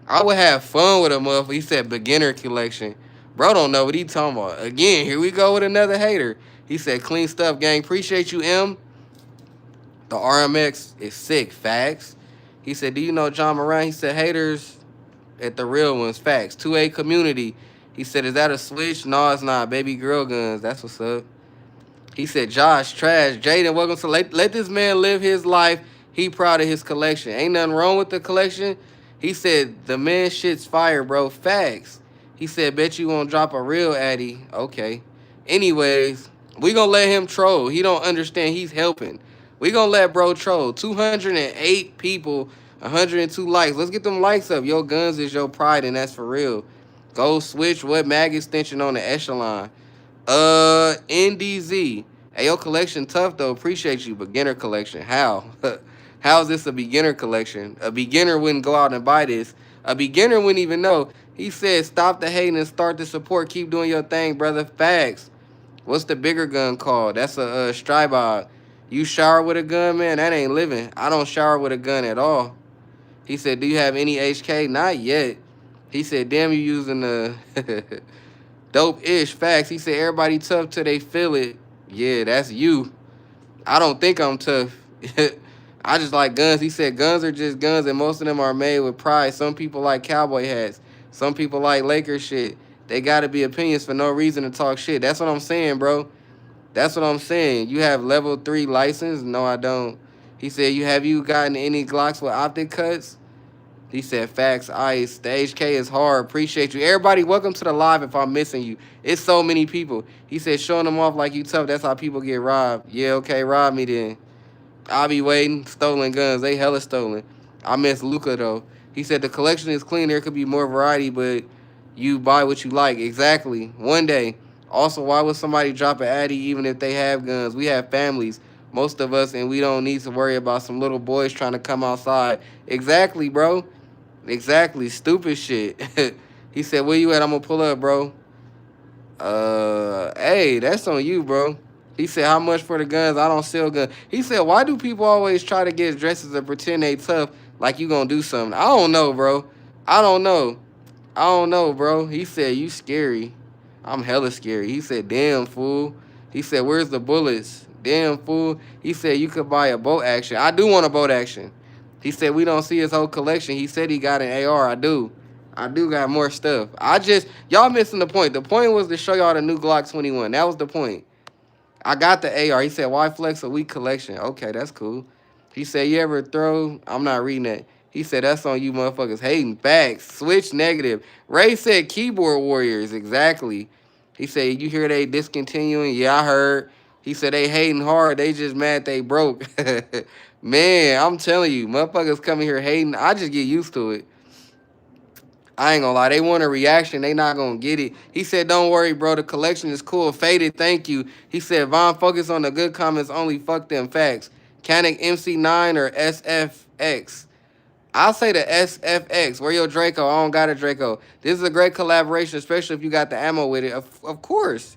I would have fun with a motherfucker. He said beginner collection. Bro don't know what he talking about. Again, here we go with another hater. He said, clean stuff, gang. Appreciate you, M. The RMX is sick. Facts. He said, do you know John Moran? He said, haters at the real ones. Facts. 2A community. He said, is that a switch? No, it's not. Baby girl guns. That's what's up. He said, Josh, trash. Jaden, welcome to let this man live his life. He proud of his collection. Ain't nothing wrong with the collection. He said, the man shit's fire, bro. Facts. He said, bet you won't drop a real Addy. Okay. Anyways, we gonna let him troll. He don't understand. He's helping. We gonna let bro troll. 208 people, 102 likes. Let's get them likes up. Your guns is your pride, and that's for real. Go switch. What mag extension on the echelon? NDZ. Hey, your collection tough, though. Appreciate you. Beginner collection. How? How is this a beginner collection? A beginner wouldn't go out and buy this. A beginner wouldn't even know. He said, stop the hating and start the support. Keep doing your thing, brother. Facts. What's the bigger gun called? That's a Stribog. You shower with a gun, man? That ain't living. I don't shower with a gun at all. He said, do you have any HK? Not yet. He said, damn, you using the dope-ish. Facts. He said, everybody tough till they feel it. Yeah, that's you. I don't think I'm tough. I just like guns. He said guns are just guns, and most of them are made with pride. Some people like cowboy hats. Some people like Lakers shit. They gotta be opinions for no reason to talk shit. That's what I'm saying, bro. That's what I'm saying. You have level 3 license? No, I don't. He said, you gotten any Glocks with optic cuts? He said, facts, ice. The HK is hard. Appreciate you. Everybody, welcome to the live if I'm missing you. It's so many people. He said, showing them off like you tough. That's how people get robbed. Yeah, okay, rob me then. I'll be waiting. Stolen guns. They hella stolen. I miss Luca, though. He said, the collection is clean. There could be more variety, but you buy what you like. Exactly. One day. Also, why would somebody drop an Addy even if they have guns? We have families, most of us, and we don't need to worry about some little boys trying to come outside. Exactly, bro. Exactly. Stupid shit. He said, where you at? I'm gonna pull up, bro. Hey, that's on you, bro. He said, how much for the guns? I don't sell guns. He said, why do people always try to get dresses and pretend they tough like you gonna do something? I don't know, bro. I don't know. I don't know, bro. He said, you scary. I'm hella scary. He said, damn, fool. He said, where's the bullets? Damn, fool. He said, you could buy a boat action. I do want a boat action. He said, we don't see his whole collection. He said he got an AR. I do. I do got more stuff. Y'all missing the point. The point was to show y'all the new Glock 21. That was the point. I got the AR. He said, why flex a weak collection? Okay, that's cool. He said, you ever throw? I'm not reading that. He said, that's on you motherfuckers hating. Facts. Switch negative. Ray said, keyboard warriors. Exactly. He said, you hear they discontinuing? Yeah, I heard. He said, they hating hard. They just mad they broke. Man, I'm telling you, motherfuckers coming here hating. I just get used to it. I ain't gonna lie, they want a reaction, they not gonna get it. He said, don't worry, bro, the collection is cool. Faded, thank you. He said, Von, focus on the good comments only, fuck them facts. Canic MC9 or SFX? I'll say the SFX. Where your Draco? I don't got a Draco. This is a great collaboration, especially if you got the ammo with it. Of course.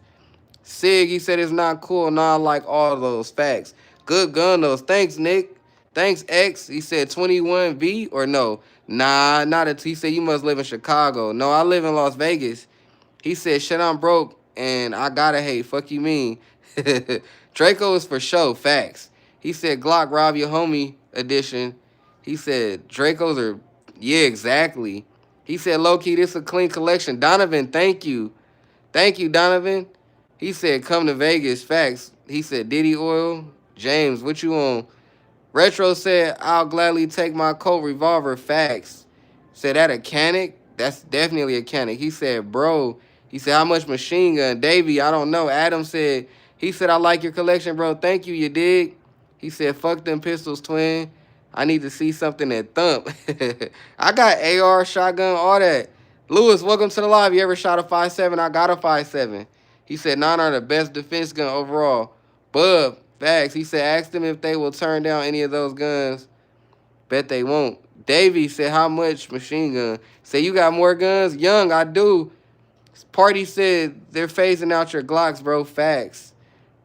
Sig, he said it's not cool. Nah, I like all those facts. Good gun, those. Thanks, Nick. Thanks, X. He said 21V or no? Nah, not a. He said you must live in Chicago. No, I live in Las Vegas. He said shit, I'm broke and I gotta hate. Fuck you mean? Draco is for show. Facts. He said Glock rob your homie edition. He said Dracos are, yeah, exactly. He said low key, this a clean collection. Donovan, thank you. Thank you, Donovan. He said, come to Vegas. Facts. He said, Diddy Oil. James, what you on? Retro said, I'll gladly take my Colt revolver. Facts. Said, that a Canic? That's definitely a Canic. He said, bro. He said, how much machine gun? Davey, I don't know. Adam said, he said, I like your collection, bro. Thank you, you dig? He said, fuck them pistols, twin. I need to see something that thump. I got AR, shotgun, all that. Lewis, welcome to the live. You ever shot a 5.7? I got a 5.7. He said, nine are the best defense gun overall. Bub, facts. He said, ask them if they will turn down any of those guns. Bet they won't. Davey said, how much machine gun? Say, you got more guns? Young, I do. Party said, they're phasing out your Glocks, bro. Facts.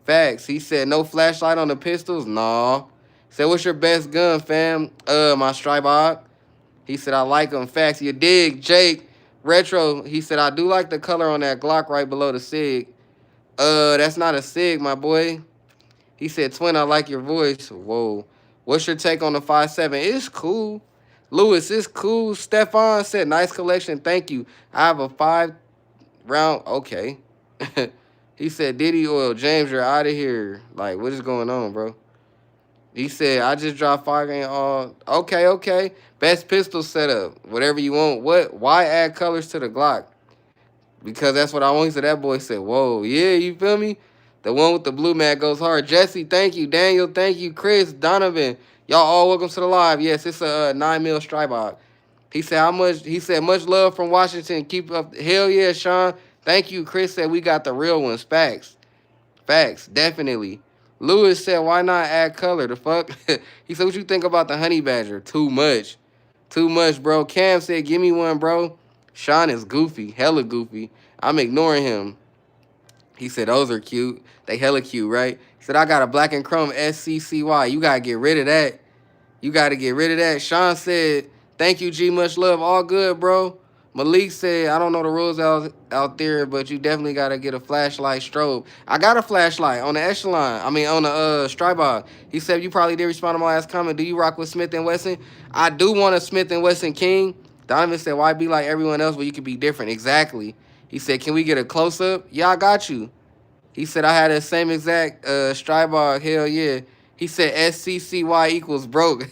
Facts. He said, no flashlight on the pistols? Nah. Said, what's your best gun, fam? My Stribog. He said, I like them. Facts. You dig, Jake. Retro. He said, I do like the color on that Glock right below the SIG. That's not a SIG, my boy. He said, twin, I like your voice. Whoa. What's your take on the 5.7? It's cool. Lewis, it's cool. Stefan said, nice collection. Thank you. I have a 5-round. Okay. He said, Diddy Oil. James, you're out of here. Like, what is going on, bro? He said, I just dropped 5 grand all. Okay, okay. Best pistol setup. Whatever you want. What? Why add colors to the Glock? Because that's what I want. So that boy said, whoa, yeah, you feel me? The one with the blue mat goes hard. Jesse, thank you. Daniel, thank you. Chris, Donovan, y'all all welcome to the live. Yes, it's a 9mm Stribog. He said, how much? He said, much love from Washington. Keep up. Hell yeah, Sean. Thank you. Chris said, we got the real ones. Facts. Facts, definitely. Lewis said, why not add color? The fuck? He said, what you think about the honey badger? Too much. Too much, bro. Cam said, give me one, bro. Sean is goofy. Hella goofy. I'm ignoring him. He said, those are cute. They hella cute, right? He said, I got a black and chrome SCCY. You got to get rid of that. You got to get rid of that. Sean said, thank you, G. Much love. All good, bro. Malik said, I don't know the rules out there, but you definitely gotta get a flashlight strobe. I got a flashlight on the echelon. I mean on the Strybog. He said you probably did respond to my last comment. Do you rock with Smith and Wesson? I do want a Smith and Wesson King. Donovan said, why be like everyone else but you could be different? Exactly. He said, can we get a close up? Yeah, I got you. He said I had the same exact Strybog. Hell yeah. He said SCCY equals broke.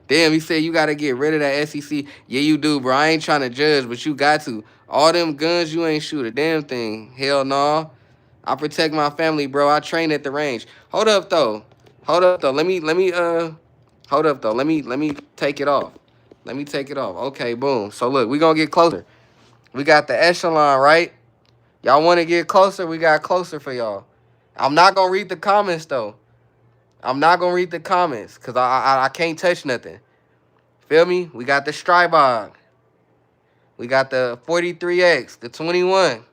Damn, he said you got to get rid of that SEC. Yeah, you do, bro. I ain't trying to judge, but you got to. All them guns, you ain't shoot a damn thing. Hell no. I protect my family, bro. I train at the range. Hold up though. Hold up though. Hold up though. Let me take it off. Let me take it off. Okay, boom. So look, we gonna get closer. We got the echelon, right? Y'all want to get closer? We got closer for y'all. I'm not gonna read the comments though. I'm not gonna read the comments because I can't touch nothing. Feel me? We got the Strybog. We got the 43X, the 21.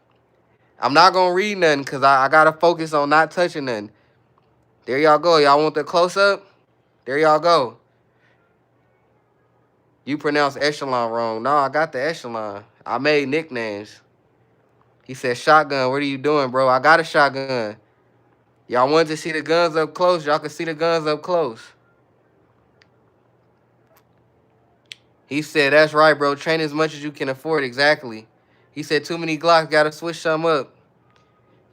I'm not gonna read nothing because I gotta focus on not touching nothing. There y'all go. Y'all want the close up? There y'all go. You pronounced echelon wrong. No, I got the echelon. I made nicknames. He said, shotgun, what are you doing, bro? I got a shotgun. Y'all wanted to see the guns up close. Y'all can see the guns up close. He said, that's right, bro. Train as much as you can afford. Exactly. He said, too many Glocks. Got to switch some up.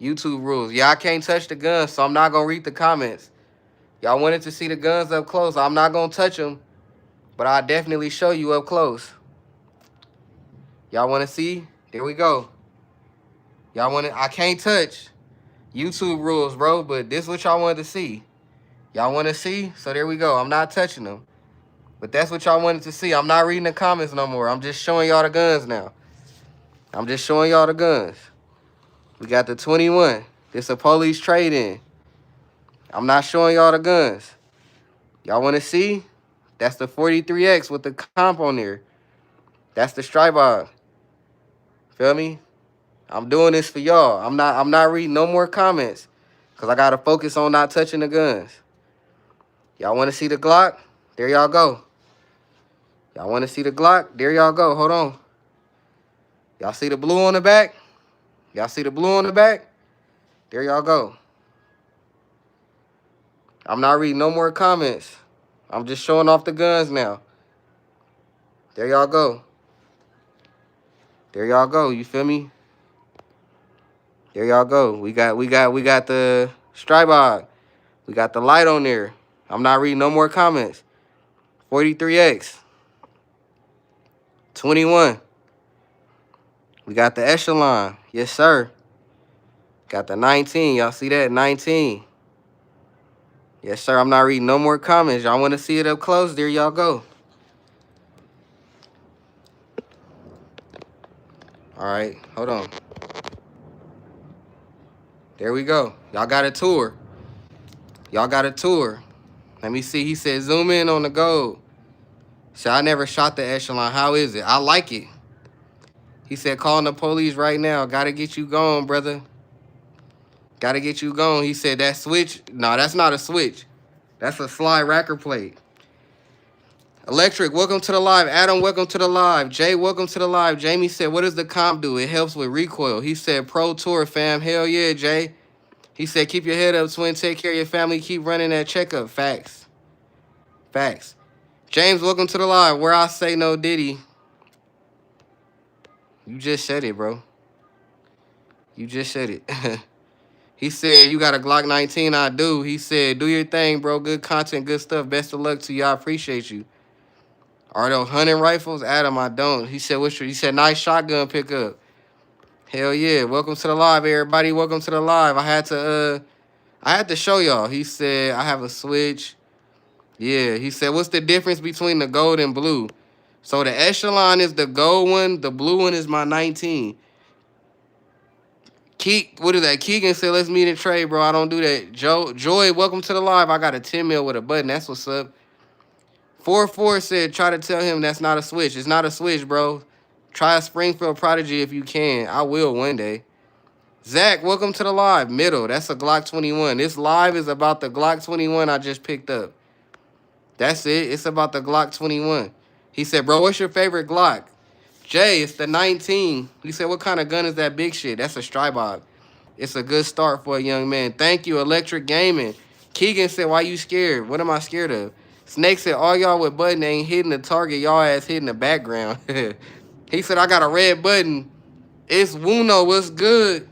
YouTube rules. Yeah, I can't touch the guns, so I'm not going to read the comments. Y'all wanted to see the guns up close. I'm not going to touch them, but I'll definitely show you up close. Y'all want to see? There we go. Y'all want to? I can't touch. YouTube rules, bro, but this is what y'all wanted to see. Y'all want to see? So there we go. I'm not touching them. But that's what y'all wanted to see. I'm not reading the comments no more. I'm just showing y'all the guns now. I'm just showing y'all the guns. We got the 21. This a police trade-in. I'm not showing y'all the guns. Y'all want to see? That's the 43X with the comp on there. That's the Strybog. Feel me? I'm doing this for y'all. I'm not reading no more comments because I got to focus on not touching the guns. Y'all want to see the Glock? There y'all go. Y'all want to see the Glock? There y'all go. Hold on. Y'all see the blue on the back? Y'all see the blue on the back? There y'all go. I'm not reading no more comments. I'm just showing off the guns now. There y'all go. There y'all go. You feel me? There y'all go. We got the Strybog. We got the light on there. I'm not reading no more comments. 43X. 21. We got the echelon. Yes, sir. Got the 19. Y'all see that? 19. Yes, sir. I'm not reading no more comments. Y'all want to see it up close? There y'all go. All right. Hold on. There we go. Y'all got a tour. Y'all got a tour. Let me see. He said, zoom in on the gold. So I never shot the echelon. How is it? I like it. He said, calling the police right now. Got to get you going, brother. Got to get you going. He said, that switch. No, that's not a switch. That's a slide racker plate. Electric, welcome to the live. Adam, welcome to the live. Jay, welcome to the live. Jamie said, what does the comp do? It helps with recoil. He said, Pro Tour, fam. Hell yeah, Jay. He said, keep your head up, twin. Take care of your family. Keep running that checkup. Facts. Facts. James, welcome to the live. Where I say no Diddy. You just said it, bro. You just said it. He said, you got a Glock 19? I do. He said, do your thing, bro. Good content, good stuff. Best of luck to you. I appreciate you. Are those hunting rifles? Adam, I don't. He said, he said, nice shotgun pickup. Hell yeah. Welcome to the live, everybody. Welcome to the live. I had to show y'all. He said, I have a switch. Yeah. He said, what's the difference between the gold and blue? So the echelon is the gold one. The blue one is my 19. What is that? Keegan said, let's meet and trade, bro. I don't do that. Joy, welcome to the live. I got a 10 mil with a button. That's what's up. 4-4 said, try to tell him that's not a switch. It's not a switch, bro. Try a Springfield Prodigy if you can. I will one day. Zach, welcome to the live. Middle, that's a Glock 21. This live is about the Glock 21 I just picked up. That's it. It's about the Glock 21. He said, bro, what's your favorite Glock? Jay, it's the 19. He said, what kind of gun is that big shit? That's a Strybog. It's a good start for a young man. Thank you, Electric Gaming. Keegan said, why you scared? What am I scared of? Snake said, all y'all with button ain't hitting the target. Y'all ass hitting the background. He said, I got a red button. It's Wuno. What's good?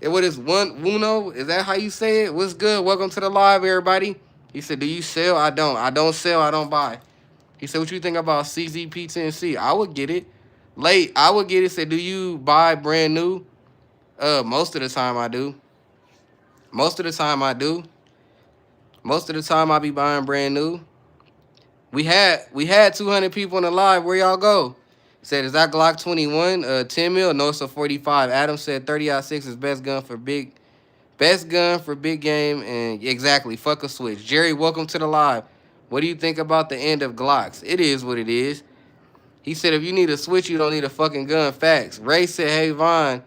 And what is one Wuno? Is that how you say it? What's good? Welcome to the live, everybody. He said, do you sell? I don't. I don't sell. I don't buy. He said, what you think about CZP10C? I would get it. Late, I would get it. Said, do you buy brand new? Most of the time I do. Most of the time I do. Most of the time I be buying brand new. We had 200 people in the live. Where y'all go? Said, is that Glock 21? 10 mil? No, it's a 45. Adam said 30-06 is best gun for big game, and exactly, fuck a switch. Jerry, welcome to the live. What do you think about the end of Glocks? It is what it is. He said, if you need a switch, you don't need a fucking gun. Facts. Ray said, hey, Vaughn,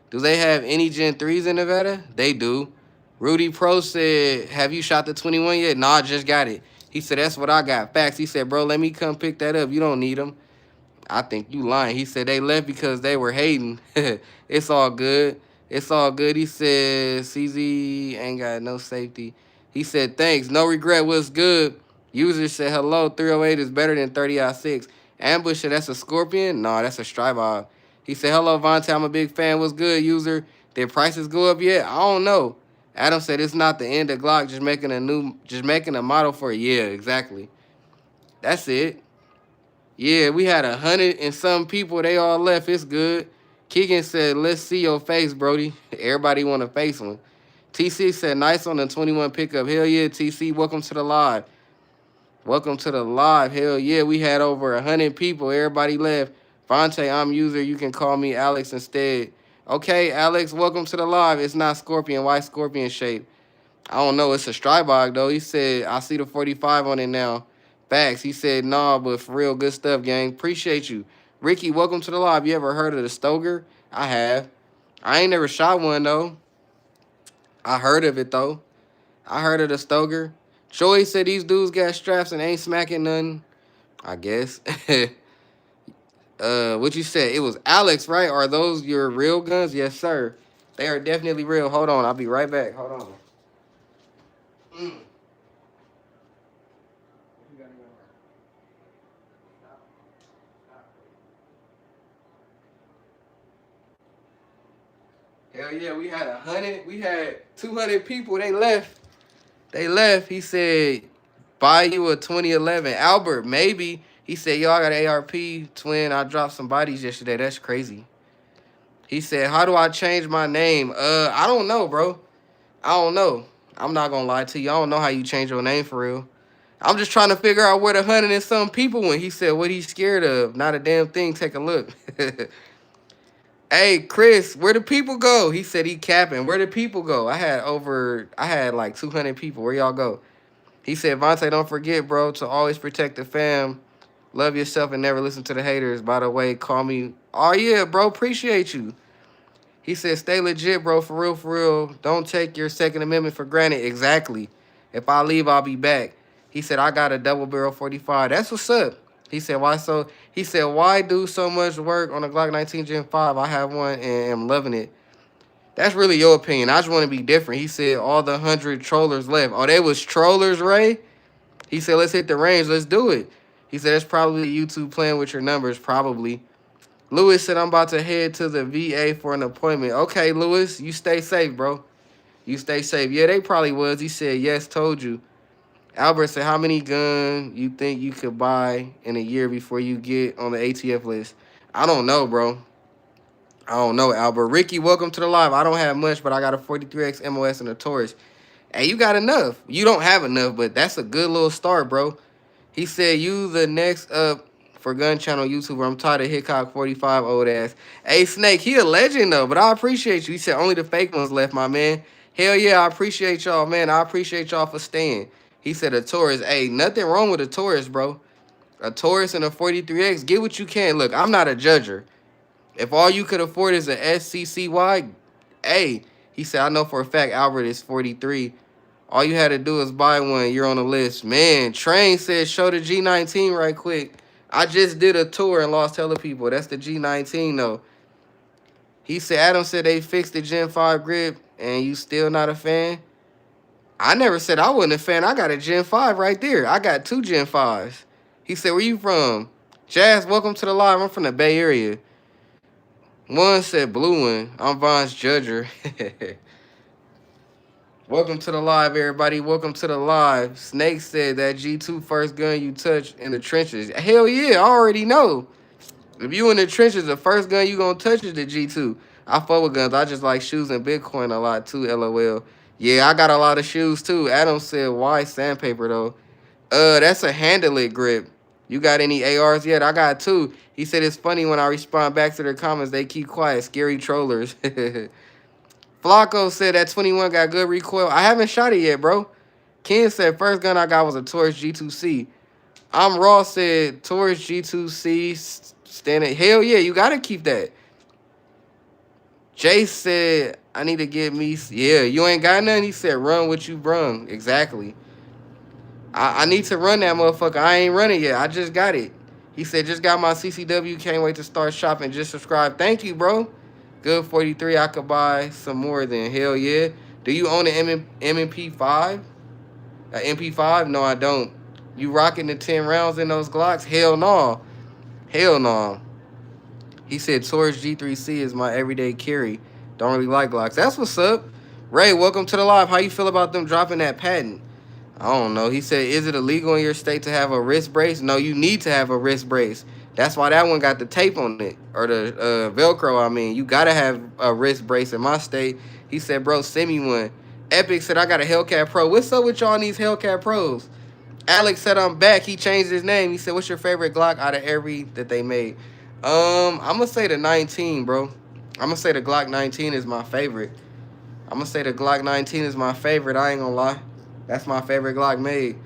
do they have any Gen 3s in Nevada? They do. Rudy Pro said, have you shot the 21 yet? Nah, I just got it. He said, that's what I got. Facts. He said, bro, let me come pick that up. You don't need them. I think you lying. He said they left because they were hating. It's all good. It's all good. He said CZ ain't got no safety. He said thanks. No regret. What's good? User said hello. 308 is better than 30-6. Ambush said that's a Scorpion. No, that's a Strybog. He said hello, Vontae. I'm a big fan. What's good, user? Did prices go up yet? I don't know. Adam said it's not the end of Glock. Just making a model for a year. Exactly. That's it. Yeah, we had 100 and some people. They all left. It's good. Keegan said, let's see your face, Brody. Everybody want a face one. TC said, nice on the 21 pickup. Hell yeah, TC. Welcome to the live. Welcome to the live. Hell yeah, we had over 100 people. Everybody left. Vontae, I'm user. You can call me Alex instead. Okay, Alex, welcome to the live. It's not Scorpion. Why Scorpion shape? I don't know. It's a Strybog, though. He said, I see the 45 on it now. Facts. He said, nah, but for real, good stuff, gang. Appreciate you. Ricky, welcome to the live. You ever heard of the Stoker? I have. I ain't never shot one, though. I heard of it, though. I heard of the Stoker. Joey said these dudes got straps and ain't smacking nothing. I guess. What you said? It was Alex, right? Are those your real guns? Yes, sir. They are definitely real. Hold on. I'll be right back. Hold on. Hell yeah, we had 100. We had 200 people. They left. They left. He said, buy you a 2011. Albert, maybe. He said, yo, I got an ARP twin. I dropped some bodies yesterday. That's crazy. He said, how do I change my name? I don't know, bro. I don't know. I'm not gonna lie to you. I don't know how you change your name for real. I'm just trying to figure out where the 100 and some people went. He said, what he's scared of? Not a damn thing. Take a look. Hey, Chris, where the people go? He said he capping. Where the people go? I had like 200 people. Where y'all go? He said, Vontae, don't forget, bro, to always protect the fam. Love yourself and never listen to the haters. By the way, call me. Oh, yeah, bro, appreciate you. He said, stay legit, bro, for real, for real. Don't take your Second Amendment for granted. Exactly. If I leave, I'll be back. He said, I got a double barrel 45. That's what's up. He said, why so? He said, why do so much work on a Glock 19 Gen 5? I have one and am loving it. That's really your opinion. I just want to be different. He said, all the 100 trollers left. Oh, they was trollers, Ray? He said, let's hit the range. Let's do it. He said, that's probably YouTube playing with your numbers, probably. Lewis said, I'm about to head to the VA for an appointment. Okay, Lewis, you stay safe, bro. You stay safe. Yeah, they probably was. He said, yes, told you. Albert said, how many guns you think you could buy in a year before you get on the ATF list? I don't know, bro. I don't know, Albert. Ricky, welcome to the live. I don't have much, but I got a 43X MOS and a Taurus. Hey, you got enough. You don't have enough, but that's a good little start, bro. He said, you the next up for gun channel YouTuber. I'm tired of Hickok 45 old ass. Hey, Snake, he a legend, though, but I appreciate you. He said, only the fake ones left, my man. Hell yeah, I appreciate y'all, man. I appreciate y'all for staying. He said a Taurus. Hey, nothing wrong with a Taurus, bro. A Taurus and a 43X, get what you can. Look, I'm not a judger. If all you could afford is a SCCY, hey, he said, I know for a fact Albert is 43. All you had to do is buy one. You're on the list. Man, Train said, show the G19 right quick. I just did a tour and lost hella people. That's the G19 though. He said Adam said they fixed the Gen 5 grip and you still not a fan. I never said I wasn't a fan. I got a Gen 5 right there. I got 2 Gen 5s. He said, where you from? Jazz, welcome to the live. I'm from the Bay Area. One said blue one. I'm Von's judger. Welcome to the live, everybody. Welcome to the live. Snake said that G2 first gun you touch in the trenches. Hell yeah, I already know. If you in the trenches, the first gun you gonna touch is the G2. I fuck with guns. I just like shoes and Bitcoin a lot too, LOL. Yeah, I got a lot of shoes too. Adam said, why sandpaper though? That's a handle it grip. You got any ARs yet? I got 2. He said it's funny when I respond back to their comments, they keep quiet. Scary trollers. Flacco said that 21 got good recoil. I haven't shot it yet, bro. Ken said first gun I got was a Taurus G2C. I'm Raw said Taurus G2C standing. Hell yeah, you gotta keep that. Jay said I need to get me. Yeah, you ain't got nothing. He said run what you brung. Exactly. I need to run that motherfucker. I ain't running yet. I just got it. He said just got my CCW. Can't wait to start shopping. Just subscribe. Thank you, bro. Good 43. I could buy some more then. Hell yeah. Do you own an MP5? An MP5? No, I don't. You rocking the 10 rounds in those Glocks? Hell no. Hell no. He said Taurus G3C is my everyday carry. Don't really like Glocks. That's what's up. Ray, welcome to the live. How you feel about them dropping that patent? I don't know. He said, is it illegal in your state to have a wrist brace? No, you need to have a wrist brace. That's why that one got the tape on it. Or the Velcro, I mean. You got to have a wrist brace in my state. He said, bro, send me one. Epic said, I got a Hellcat Pro. What's up with y'all on these Hellcat Pros? Alex said, I'm back. He changed his name. He said, what's your favorite Glock out of every that they made? I'm going to say the 19, bro. I'm going to say the Glock 19 is my favorite. I'm going to say the Glock 19 is my favorite. I ain't going to lie. That's my favorite Glock made.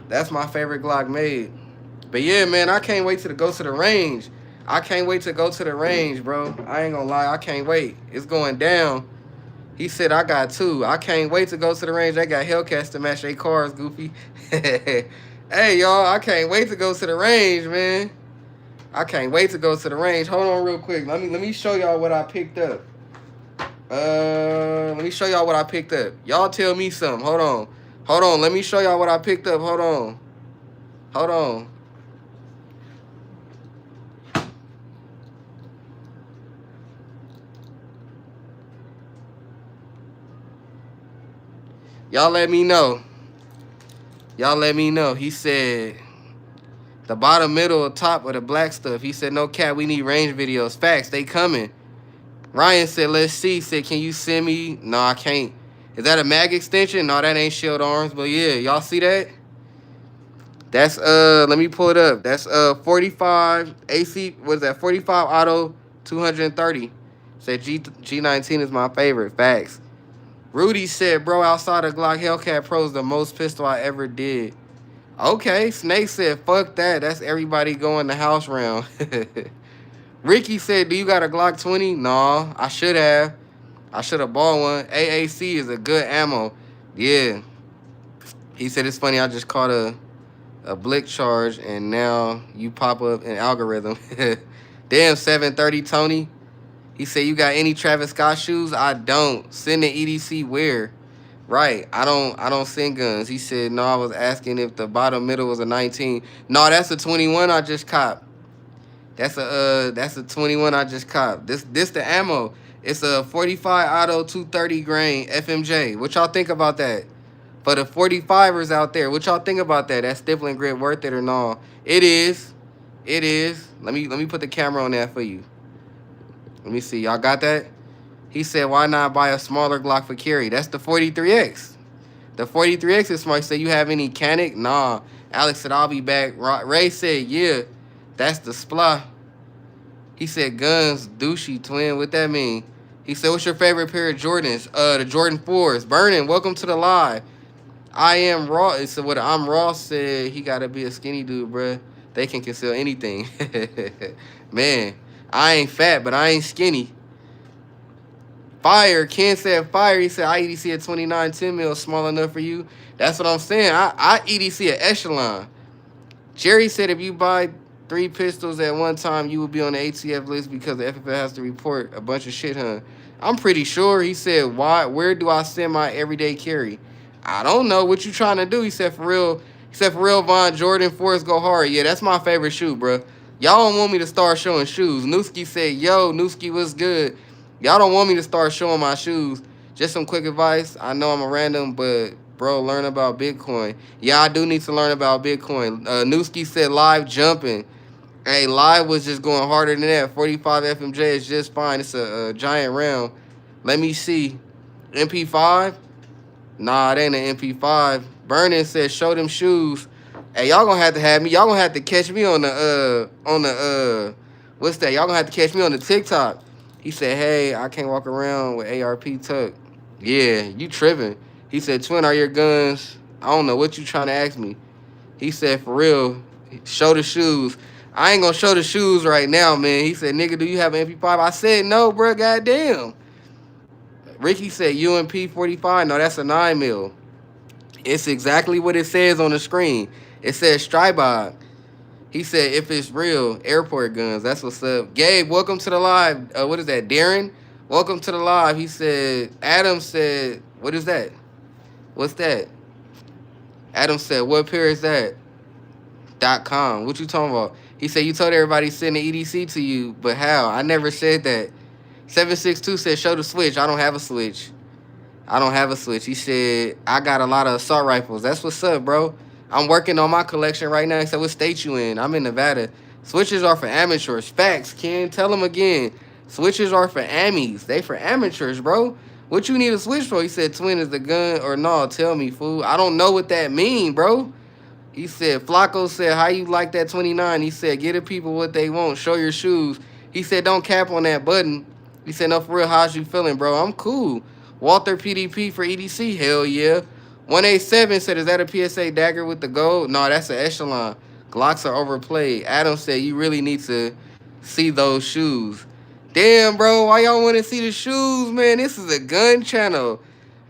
That's my favorite Glock made. But yeah, man, I can't wait to go to the range. I can't wait to go to the range, bro. I ain't gonna lie, I can't wait. It's going down. He said I got 2. I can't wait to go to the range. They got Hellcats to match their cars, Goofy. Hey, y'all, I can't wait to go to the range, man. I can't wait to go to the range. Hold on real quick. Let me show y'all what I picked up. Let me show y'all what I picked up. Y'all tell me something. Hold on. Hold on. Let me show y'all what I picked up. Hold on. Hold on. Y'all let me know. Y'all let me know. He said the bottom, middle, or top of the black stuff. He said, no cap, we need range videos. Facts, they coming. Ryan said, let's see. Said, can you send me? No, I can't. Is that a mag extension? No, that ain't Shield Arms. But yeah, y'all see that? That's, let me pull it up. That's 45 AC, what is that? 45 auto 230. Said G19 is my favorite. Facts. Rudy said, bro, outside of Glock, Hellcat Pro is the most pistol I ever did. Okay. Snake said, fuck that. That's everybody going the house round. Ricky said, do you got a Glock 20? No, I should have. I should have bought one. AAC is a good ammo. Yeah. He said, it's funny, I just caught a blick charge, and now you pop up in algorithm. Damn, 730 Tony. He said, you got any Travis Scott shoes? I don't. Send the EDC where? Right. I don't send guns. He said, no, I was asking if the bottom middle was a 19. No, that's a 21 I just copped. That's a 21 I just copped. This the ammo. It's a 45 auto 230 grain FMJ. What y'all think about that? For the 45ers out there, what y'all think about that? That stippling grip worth it or no? It is. It is. Let me put the camera on that for you. Let me see. Y'all got that? He said, why not buy a smaller Glock for carry? That's the 43X. The 43X is smart. Say, you have any Canic? Nah. Alex said, I'll be back. Ray said, yeah. That's the splah. He said, guns, douchey, twin. What that mean? He said, what's your favorite pair of Jordans? The Jordan 4s. Burning, welcome to the live. I am Raw. So what I'm Raw said, he got to be a skinny dude, bruh. They can conceal anything. Man, I ain't fat, but I ain't skinny. Fire. Ken said fire. He said, I EDC at 29 10 mil, small enough for you. That's what I'm saying. I EDC at Echelon. Jerry said if you buy 3 pistols at one time, you will be on the ATF list because the FFL has to report a bunch of shit, huh? I'm pretty sure. He said, why? Where do I send my everyday carry? I don't know what you trying to do. He said, for real. He said, for real, Von Jordan, Forrest go hard. Yeah, that's my favorite shoe, bro. Y'all don't want me to start showing shoes. Nooski said, yo, Nooski, what's good? Y'all don't want me to start showing my shoes. Just some quick advice. I know I'm a random, but bro, learn about Bitcoin. Yeah, I do need to learn about Bitcoin. Newski said live jumping. Hey, live was just going harder than that. 45 FMJ is just fine. It's a giant round. Let me see. MP5? Nah, it ain't an MP5. Burning said show them shoes. Hey, y'all gonna have me. Y'all gonna have to catch me on the what's that? Y'all gonna have to catch me on the TikTok. He said, hey, I can't walk around with ARP tuck. Yeah, you tripping. He said, twin, are your guns? I don't know what you trying to ask me. He said, for real, show the shoes. I ain't gonna show the shoes right now, man. He said, nigga, do you have an MP5? I said, no, bro, goddamn. Ricky said, UMP 45. No, that's a 9 mil. It's exactly what it says on the screen. It says Strybog. He said, if it's real, airport guns. That's what's up. Gabe, welcome to the live. What is that? Darren, welcome to the live. He said, Adam said, what is that? What's that? Adam said, what pair is that? .com. What you talking about? He said, you told everybody send the EDC to you, but how? I never said that. 762 said, show the switch. I don't have a switch. I don't have a switch. He said, I got a lot of assault rifles. That's what's up, bro. I'm working on my collection right now. He said, what state you in? I'm in Nevada. Switches are for amateurs. Facts, Ken. Tell them again. Switches are for amies. They for amateurs, bro. What you need a switch for? He said, twin is the gun or no? Tell me, fool. I don't know what that mean, bro. He said, Flacco said, how you like that 29? He said, get the people what they want. Show your shoes. He said, don't cap on that button. He said, no, for real, how's you feeling, bro? I'm cool. Walter PDP for EDC, hell yeah. 187 said, is that a PSA dagger with the gold? No, that's an echelon. Glocks are overplayed. Adam said, you really need to see those shoes. Damn, bro, why y'all want to see the shoes, man? This is a gun channel.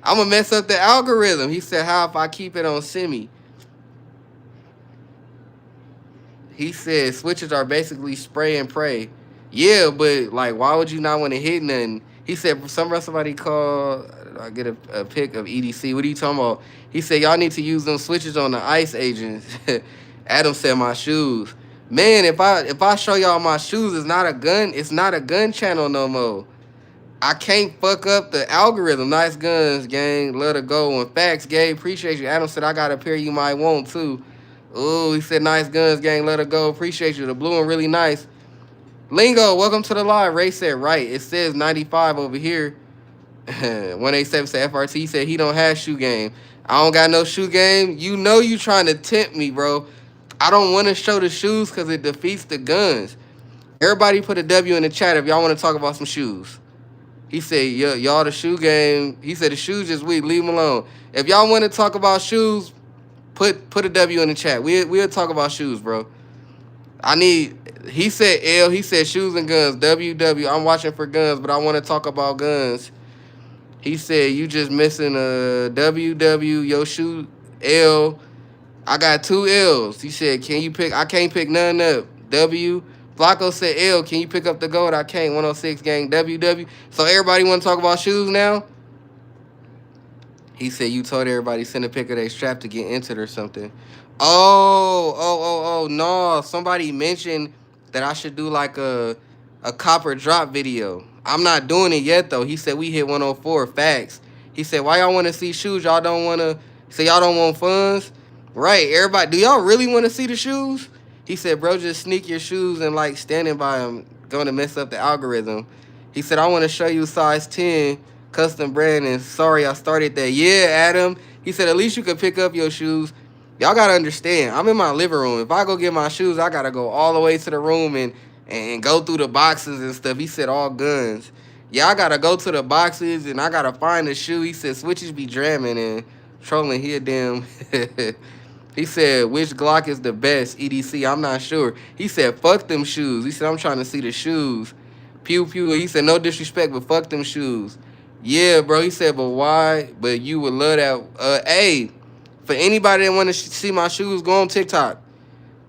I'm going to mess up the algorithm. He said, how if I keep it on semi? He said switches are basically spray and pray. Yeah, but like, why would you not want to hit nothing? He said, somebody called, I get a pic of EDC. What are you talking about? He said, y'all need to use them switches on the ice agents. Adam said, my shoes. Man, if I show y'all my shoes, it's not a gun channel no more. I can't fuck up the algorithm. Nice guns, gang. Let it go. And facts, Gabe. Appreciate you. Adam said, I got a pair you might want, too. Ooh, he said, nice guns, gang. Let it go. Appreciate you. The blue one really nice. Lingo, welcome to the live. Ray said, right. It says 95 over here. 187 said FRT. He said he don't have shoe game. I don't got no shoe game. You know you trying to tempt me, bro. I don't want to show the shoes because it defeats the guns. Everybody put a W in the chat if y'all want to talk about some shoes. He said, y'all the shoe game. He said the shoes just weak. Leave them alone. If y'all want to talk about shoes, put a W in the chat. We'll talk about shoes, bro. He said L. He said shoes and guns. WW. I'm watching for guns, but I want to talk about guns. He said you just missing a WW. Your shoe L. I got 2 L's. He said, can you pick? I can't pick none up. W. Flacco said L. Can you pick up the gold? I can't. 106 gang. WW. So everybody want to talk about shoes now? He said you told everybody send a pic of their strap to get entered or something. Oh, no. Somebody mentioned that I should do like a copper drop video. I'm not doing it yet, though. He said we hit 104. Facts. He said, why y'all want to see shoes? Y'all don't want to... Say y'all don't want funds? Right, everybody. Do y'all really want to see the shoes? He said, bro, just sneak your shoes and like standing by them going to mess up the algorithm. He said, I want to show you size 10 custom brand and sorry I started that. Yeah, Adam. He said, at least you could pick up your shoes. Y'all got to understand, I'm in my living room. If I go get my shoes, I got to go all the way to the room and go through the boxes and stuff. He said, all guns. Yeah, I got to go to the boxes and I got to find the shoe. He said, switches be dramming and trolling here, damn. He said, which Glock is the best? EDC, I'm not sure. He said, fuck them shoes. He said, I'm trying to see the shoes. Pew, pew. He said, no disrespect, but fuck them shoes. Yeah, bro. He said, but why? But you would love that. Hey, for anybody that want to see my shoes, go on TikTok.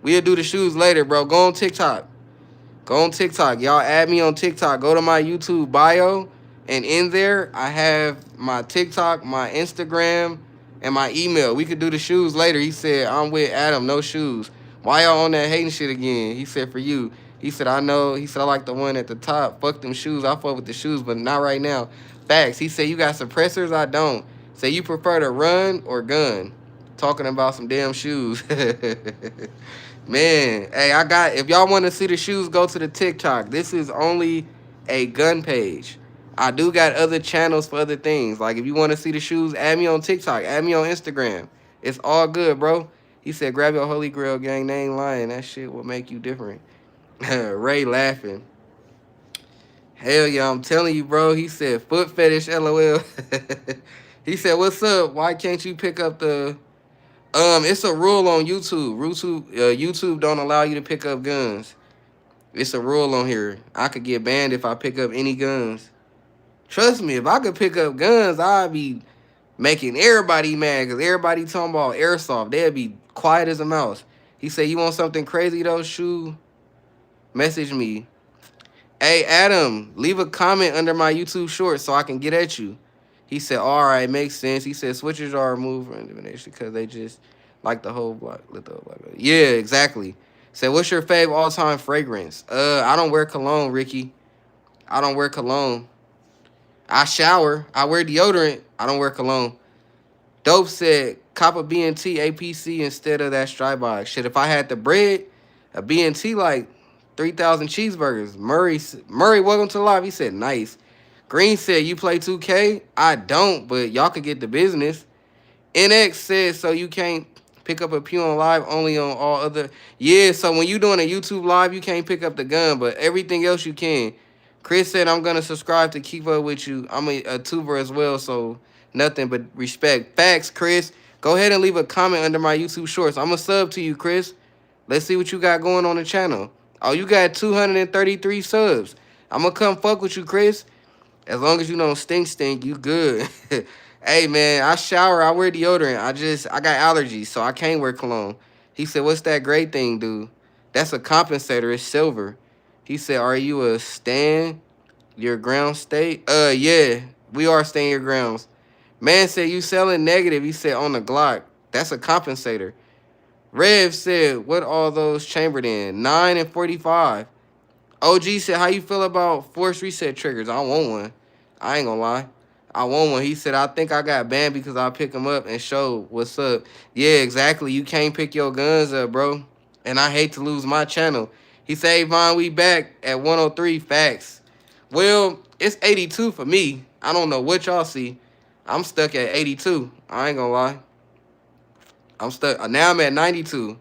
We'll do the shoes later, bro. Go on TikTok. Go on TikTok. Y'all add me on TikTok. Go to my YouTube bio. And in there, I have my TikTok, my Instagram, and my email. We could do the shoes later. He said, I'm with Adam, no shoes. Why y'all on that hating shit again? He said, for you. He said, I know. He said, I like the one at the top. Fuck them shoes. I fuck with the shoes, but not right now. Facts. He said, you got suppressors? I don't. Say, you prefer to run or gun? Talking about some damn shoes. Man, hey, I got. If y'all want to see the shoes, go to the TikTok. This is only a gun page. I do got other channels for other things. Like if you want to see the shoes, add me on TikTok, add me on Instagram. It's all good, bro. He said, grab your holy grail, gang. They ain't lying. That shit will make you different. Ray laughing. Hell yeah, I'm telling you, bro. He said, foot fetish, LOL. He said, what's up? Why can't you pick up the it's a rule on YouTube. YouTube don't allow you to pick up guns. It's a rule on here. I could get banned if I pick up any guns. Trust me, if I could pick up guns, I'd be making everybody mad because everybody talking about airsoft. They'd be quiet as a mouse. He said, you want something crazy though, Shoe? Message me. Hey, Adam, leave a comment under my YouTube short so I can get at you. He said, all right, makes sense. He said, switches are removed from elimination because they just like the whole block. Yeah, exactly. Said, what's your fave all-time fragrance? I don't wear cologne, Ricky. I don't wear cologne. I shower. I wear deodorant. I don't wear cologne. Dope said, cop a BNT APC instead of that Stripe box. Shit, if I had the bread, a BNT like 3,000 cheeseburgers. Murray, welcome to the live. He said, nice. Green said, you play 2K? I don't, but y'all could get the business. NX said, so you can't pick up a pew on live, only on all other. Yeah, so when you doing a YouTube live, you can't pick up the gun, but everything else you can. Chris said, I'm going to subscribe to keep up with you. I'm a tuber as well, so nothing but respect. Facts, Chris. Go ahead and leave a comment under my YouTube shorts. I'm a sub to you, Chris. Let's see what you got going on the channel. Oh, you got 233 subs. I'm going to come fuck with you, Chris. As long as you don't stink, you good. Hey, man, I shower. I wear deodorant. I got allergies, so I can't wear cologne. He said, what's that gray thing, dude? That's a compensator. It's silver. He said, are you a stan? Your ground state? Yeah. We are staying your grounds. Man said, you selling negative. He said, on the Glock. That's a compensator. Rev said, what all those chambered in? 9 and 45. OG said, how you feel about force reset triggers? I want one. I ain't gonna lie. I want one. He said, I think I got banned because I pick them up and show what's up. Yeah, exactly. You can't pick your guns up, bro. And I hate to lose my channel. He said, hey, Von, we back at 103. Facts. Well, it's 82 for me. I don't know what y'all see. I'm stuck at 82. I ain't gonna lie. I'm stuck. Now I'm at 92.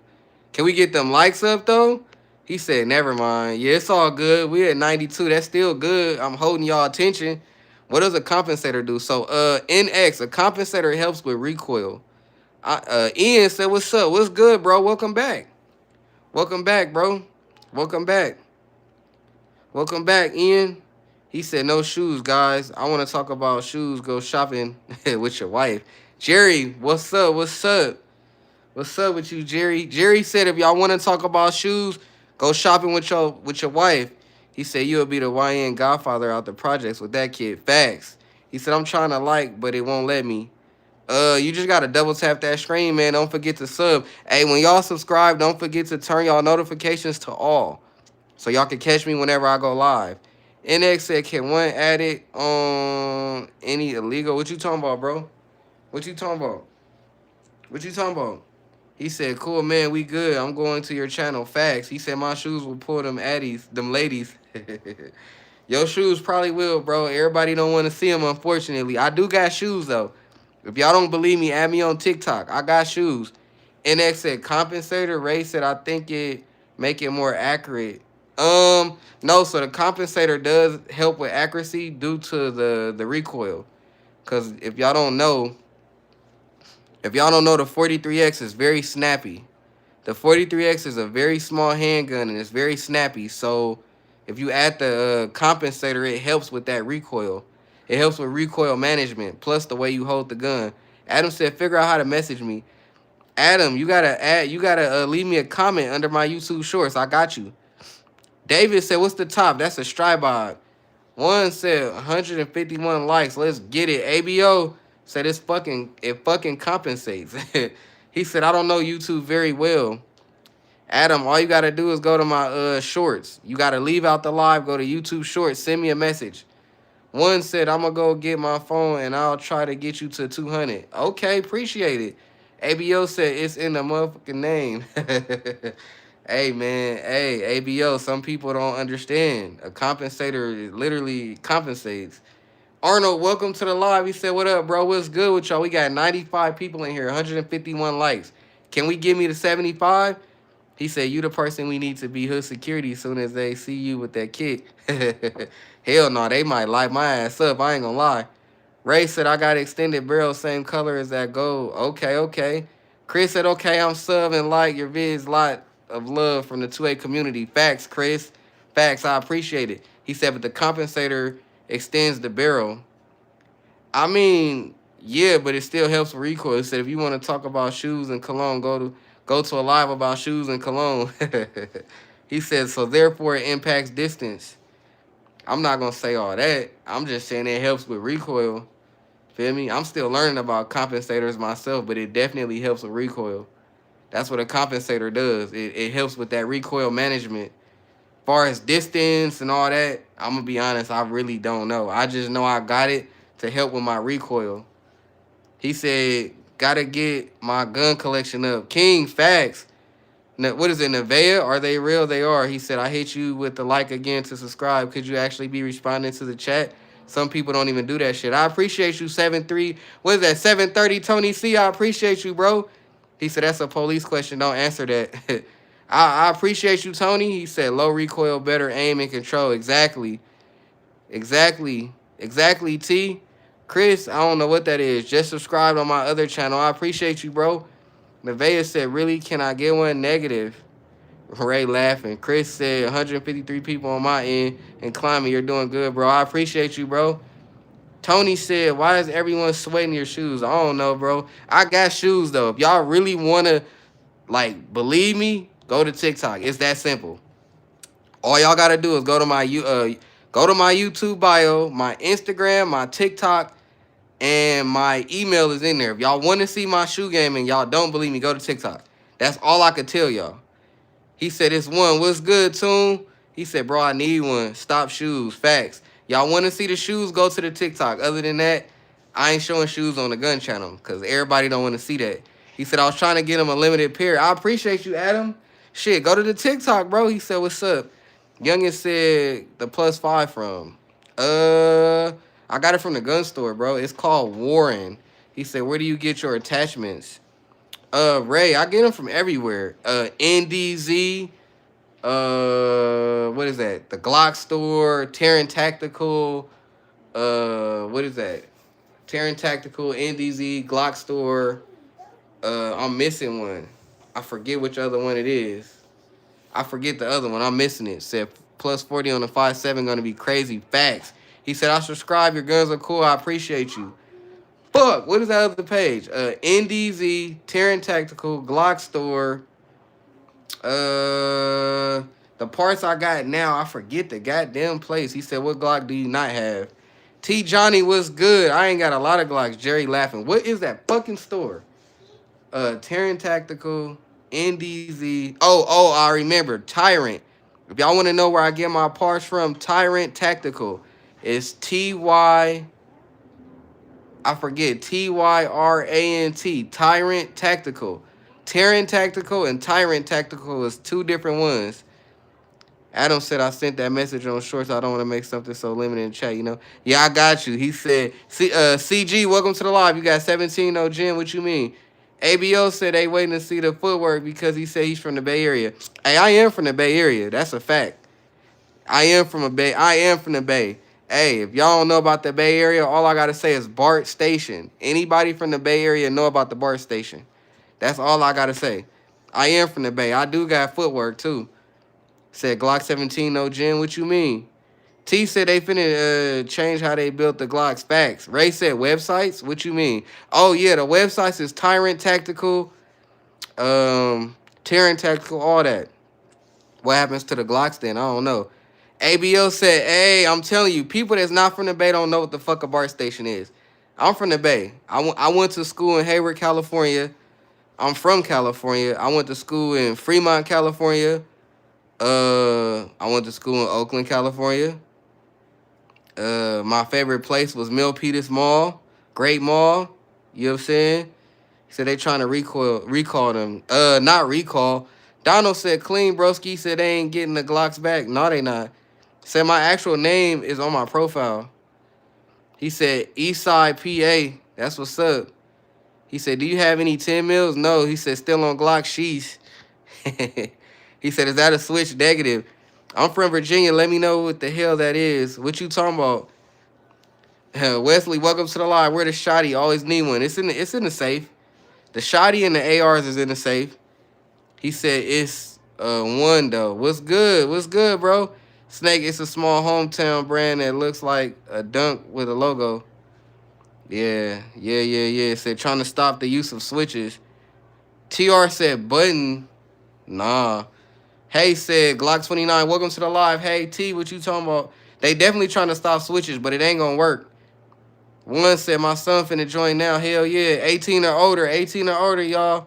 Can we get them likes up, though? He said, never mind. Yeah, it's all good. We at 92. That's still good. I'm holding y'all attention. What does a compensator do? So, NX, a compensator helps with recoil. Ian said, what's up? What's good, bro? Welcome back. Welcome back, bro. Welcome back. Welcome back, Ian. He said, no shoes, guys. I want to talk about shoes. Go shopping with your wife. Jerry, what's up? What's up? What's up with you, Jerry? Jerry said if y'all want to talk about shoes, go shopping with your wife. He said you'll be the YN godfather out the projects with that kid. Facts. He said I'm trying to like, but it won't let me. You just gotta double tap that screen, man. Don't forget to sub. Hey, when y'all subscribe, don't forget to turn y'all notifications to all, so y'all can catch me whenever I go live. NX said, can one add it on any illegal? What you talking about, bro? What you talking about? What you talking about? He said, cool, man, we good. I'm going to your channel. Facts. He said, my shoes will pull them addies, them ladies. Your shoes probably will, bro. Everybody don't want to see them, unfortunately. I do got shoes, though. If y'all don't believe me, add me on TikTok. I got shoes. NX said, compensator. Ray said, I think it make it more accurate. No, so the compensator does help with accuracy due to the recoil. Because if y'all don't know, the 43X is very snappy. The 43X is a very small handgun and it's very snappy. So if you add the compensator, it helps with that recoil. It helps with recoil management, plus the way you hold the gun. Adam said, figure out how to message me. Adam, you gotta leave me a comment under my YouTube shorts. I got you. David said, "What's the top?" That's a stribod. One said 151 likes. Let's get it. ABO said it fucking compensates. He said, "I don't know YouTube very well." Adam, all you gotta do is go to my shorts. You gotta leave out the live, go to YouTube shorts, send me a message. One said, "I'm gonna go get my phone and I'll try to get you to 200." Okay, appreciate it. ABO said it's in the motherfucking name. Hey man, hey ABO. Some people don't understand. A compensator literally compensates. Arnold, welcome to the live. He said, "What up, bro? What's good with y'all? We got 95 people in here, 151 likes. Can we give me the 75?" He said, "You the person we need to be hood security as soon as they see you with that kit." Hell no, they might light my ass up. I ain't gonna lie. Ray said, "I got extended barrel, same color as that gold." Okay, okay. Chris said, "Okay, I'm subbing like your vids. Lot of love from the 2A community." Facts, Chris. Facts, I appreciate it. He said, "But the compensator extends the barrel." I mean, yeah, but it still helps with recoil. He said, "If you want to talk about shoes and cologne, go to a live about shoes and cologne." He said, "So therefore it impacts distance." I'm not gonna say all that. I'm just saying it helps with recoil. Feel me? I'm still learning about compensators myself, but it definitely helps with recoil. That's what a compensator does. It helps with that recoil management. Far as distance and all that, I'm gonna be honest, I really don't know. I just know I got it to help with my recoil. He said, "Gotta get my gun collection up." King, facts. What is it, Nevea? Are they real? They are. He said, "I hit you with the like again to subscribe. Could you actually be responding to the chat?" Some people don't even do that shit. I appreciate you, 7-3. What is that, 730 Tony C? I appreciate you, bro. He said, "That's a police question. Don't answer that." I appreciate you, Tony. He said, "Low recoil, better aim and control." Exactly. Exactly. Exactly, T. Chris, I don't know what that is. Just subscribed on my other channel. I appreciate you, bro. Nevea said, "Really? Can I get one?" Negative. Ray laughing. Chris said, 153 people on my end and climbing. You're doing good, bro. I appreciate you, bro. Tony said, "Why is everyone sweating your shoes?" I don't know, bro. I got shoes, though. If y'all really want to, like, believe me, go to TikTok. It's that simple. All y'all got to do is go to my YouTube bio, my Instagram, my TikTok, and my email is in there. If y'all want to see my shoe game and y'all don't believe me, go to TikTok. That's all I could tell y'all. He said, "It's one. What's good, Tune?" He said, "Bro, I need one. Stop shoes. Facts. Y'all want to see the shoes? Go to the TikTok. Other than that, I ain't showing shoes on the gun channel because everybody don't want to see that." He said, "I was trying to get him a limited pair." I appreciate you, Adam. Shit, go to the TikTok, bro. He said, "What's up?" Youngest said, "The +5 from?" Uh, I got it from the gun store, bro. It's called Warren. He said, "Where do you get your attachments?" Ray, I get them from everywhere. NDZ, what is that? The Glock store, Terran Tactical, what is that? Terran Tactical, NDZ, Glock store. I'm missing one. I forget which other one it is. I forget the other one. I'm missing it. Said +40 on the 5.7 gonna be crazy. Facts. He said, "I subscribe. Your guns are cool. I appreciate you." Fuck, what is that other page? NDZ, Terran Tactical, Glock Store. The parts I got now, I forget the goddamn place. He said, "What Glock do you not have?" T Johnny, what's good? I ain't got a lot of Glocks. Jerry laughing. What is that fucking store? Terran Tactical, NDZ. Oh, I remember. Tyrant. If y'all want to know where I get my parts from, Tyrant Tactical. It's TY. I forget, TYRANT, Tyrant Tactical. Terran Tactical and Tyrant Tactical is two different ones. Adam said, "I sent that message on shorts. I don't want to make something so limited in chat, you know." Yeah, I got you. He said, CG, welcome to the live. You got 17 no gym. What you mean? ABO said they waiting to see the footwork because he said he's from the Bay Area. Hey, I am from the Bay Area. That's a fact. I am from the Bay. Hey, if y'all don't know about the Bay Area, all I gotta say is BART Station. Anybody from the Bay Area know about the BART Station. That's all I gotta say. I am from the Bay. I do got footwork too. Said Glock 17 no gin. What you mean? T said they finna change how they built the Glocks. Facts. Ray said websites. What you mean? Oh yeah, the websites is Tyrant Tactical. Terran Tactical, all that. What happens to the Glocks then? I don't know. ABO said, hey, I'm telling you, people that's not from the Bay don't know what the fuck a BART station is. I'm from the Bay. I went to school in Hayward, California. I'm from California. I went to school in Fremont, California. I went to school in Oakland, California. My favorite place was Milpitas Mall. Great mall. You know what I'm saying? He said they trying to recall them. Not recall. Donald said clean broski. Said they ain't getting the Glocks back. No, they not. Said my actual name is on my profile. He said Eastside PA. That's what's up. He said, do you have any 10 mils? No. He said still on Glock sheesh. He said, is that a switch negative? I'm from Virginia. Let me know what the hell that is. What you talking about? Wesley, welcome to the live. Where the shotty? Always need one. It's in the safe. The shotty and the ARs is in the safe. He said it's one though. What's good? What's good, bro? Snake, it's a small hometown brand that looks like a dunk with a logo. Yeah. Said trying to stop the use of switches. TR said button. Nah. Hey said Glock 29. Welcome to the live. Hey T, what you talking about? They definitely trying to stop switches, but it ain't gonna work. One said my son finna join now. Hell yeah. 18 or older. 18 or older, y'all.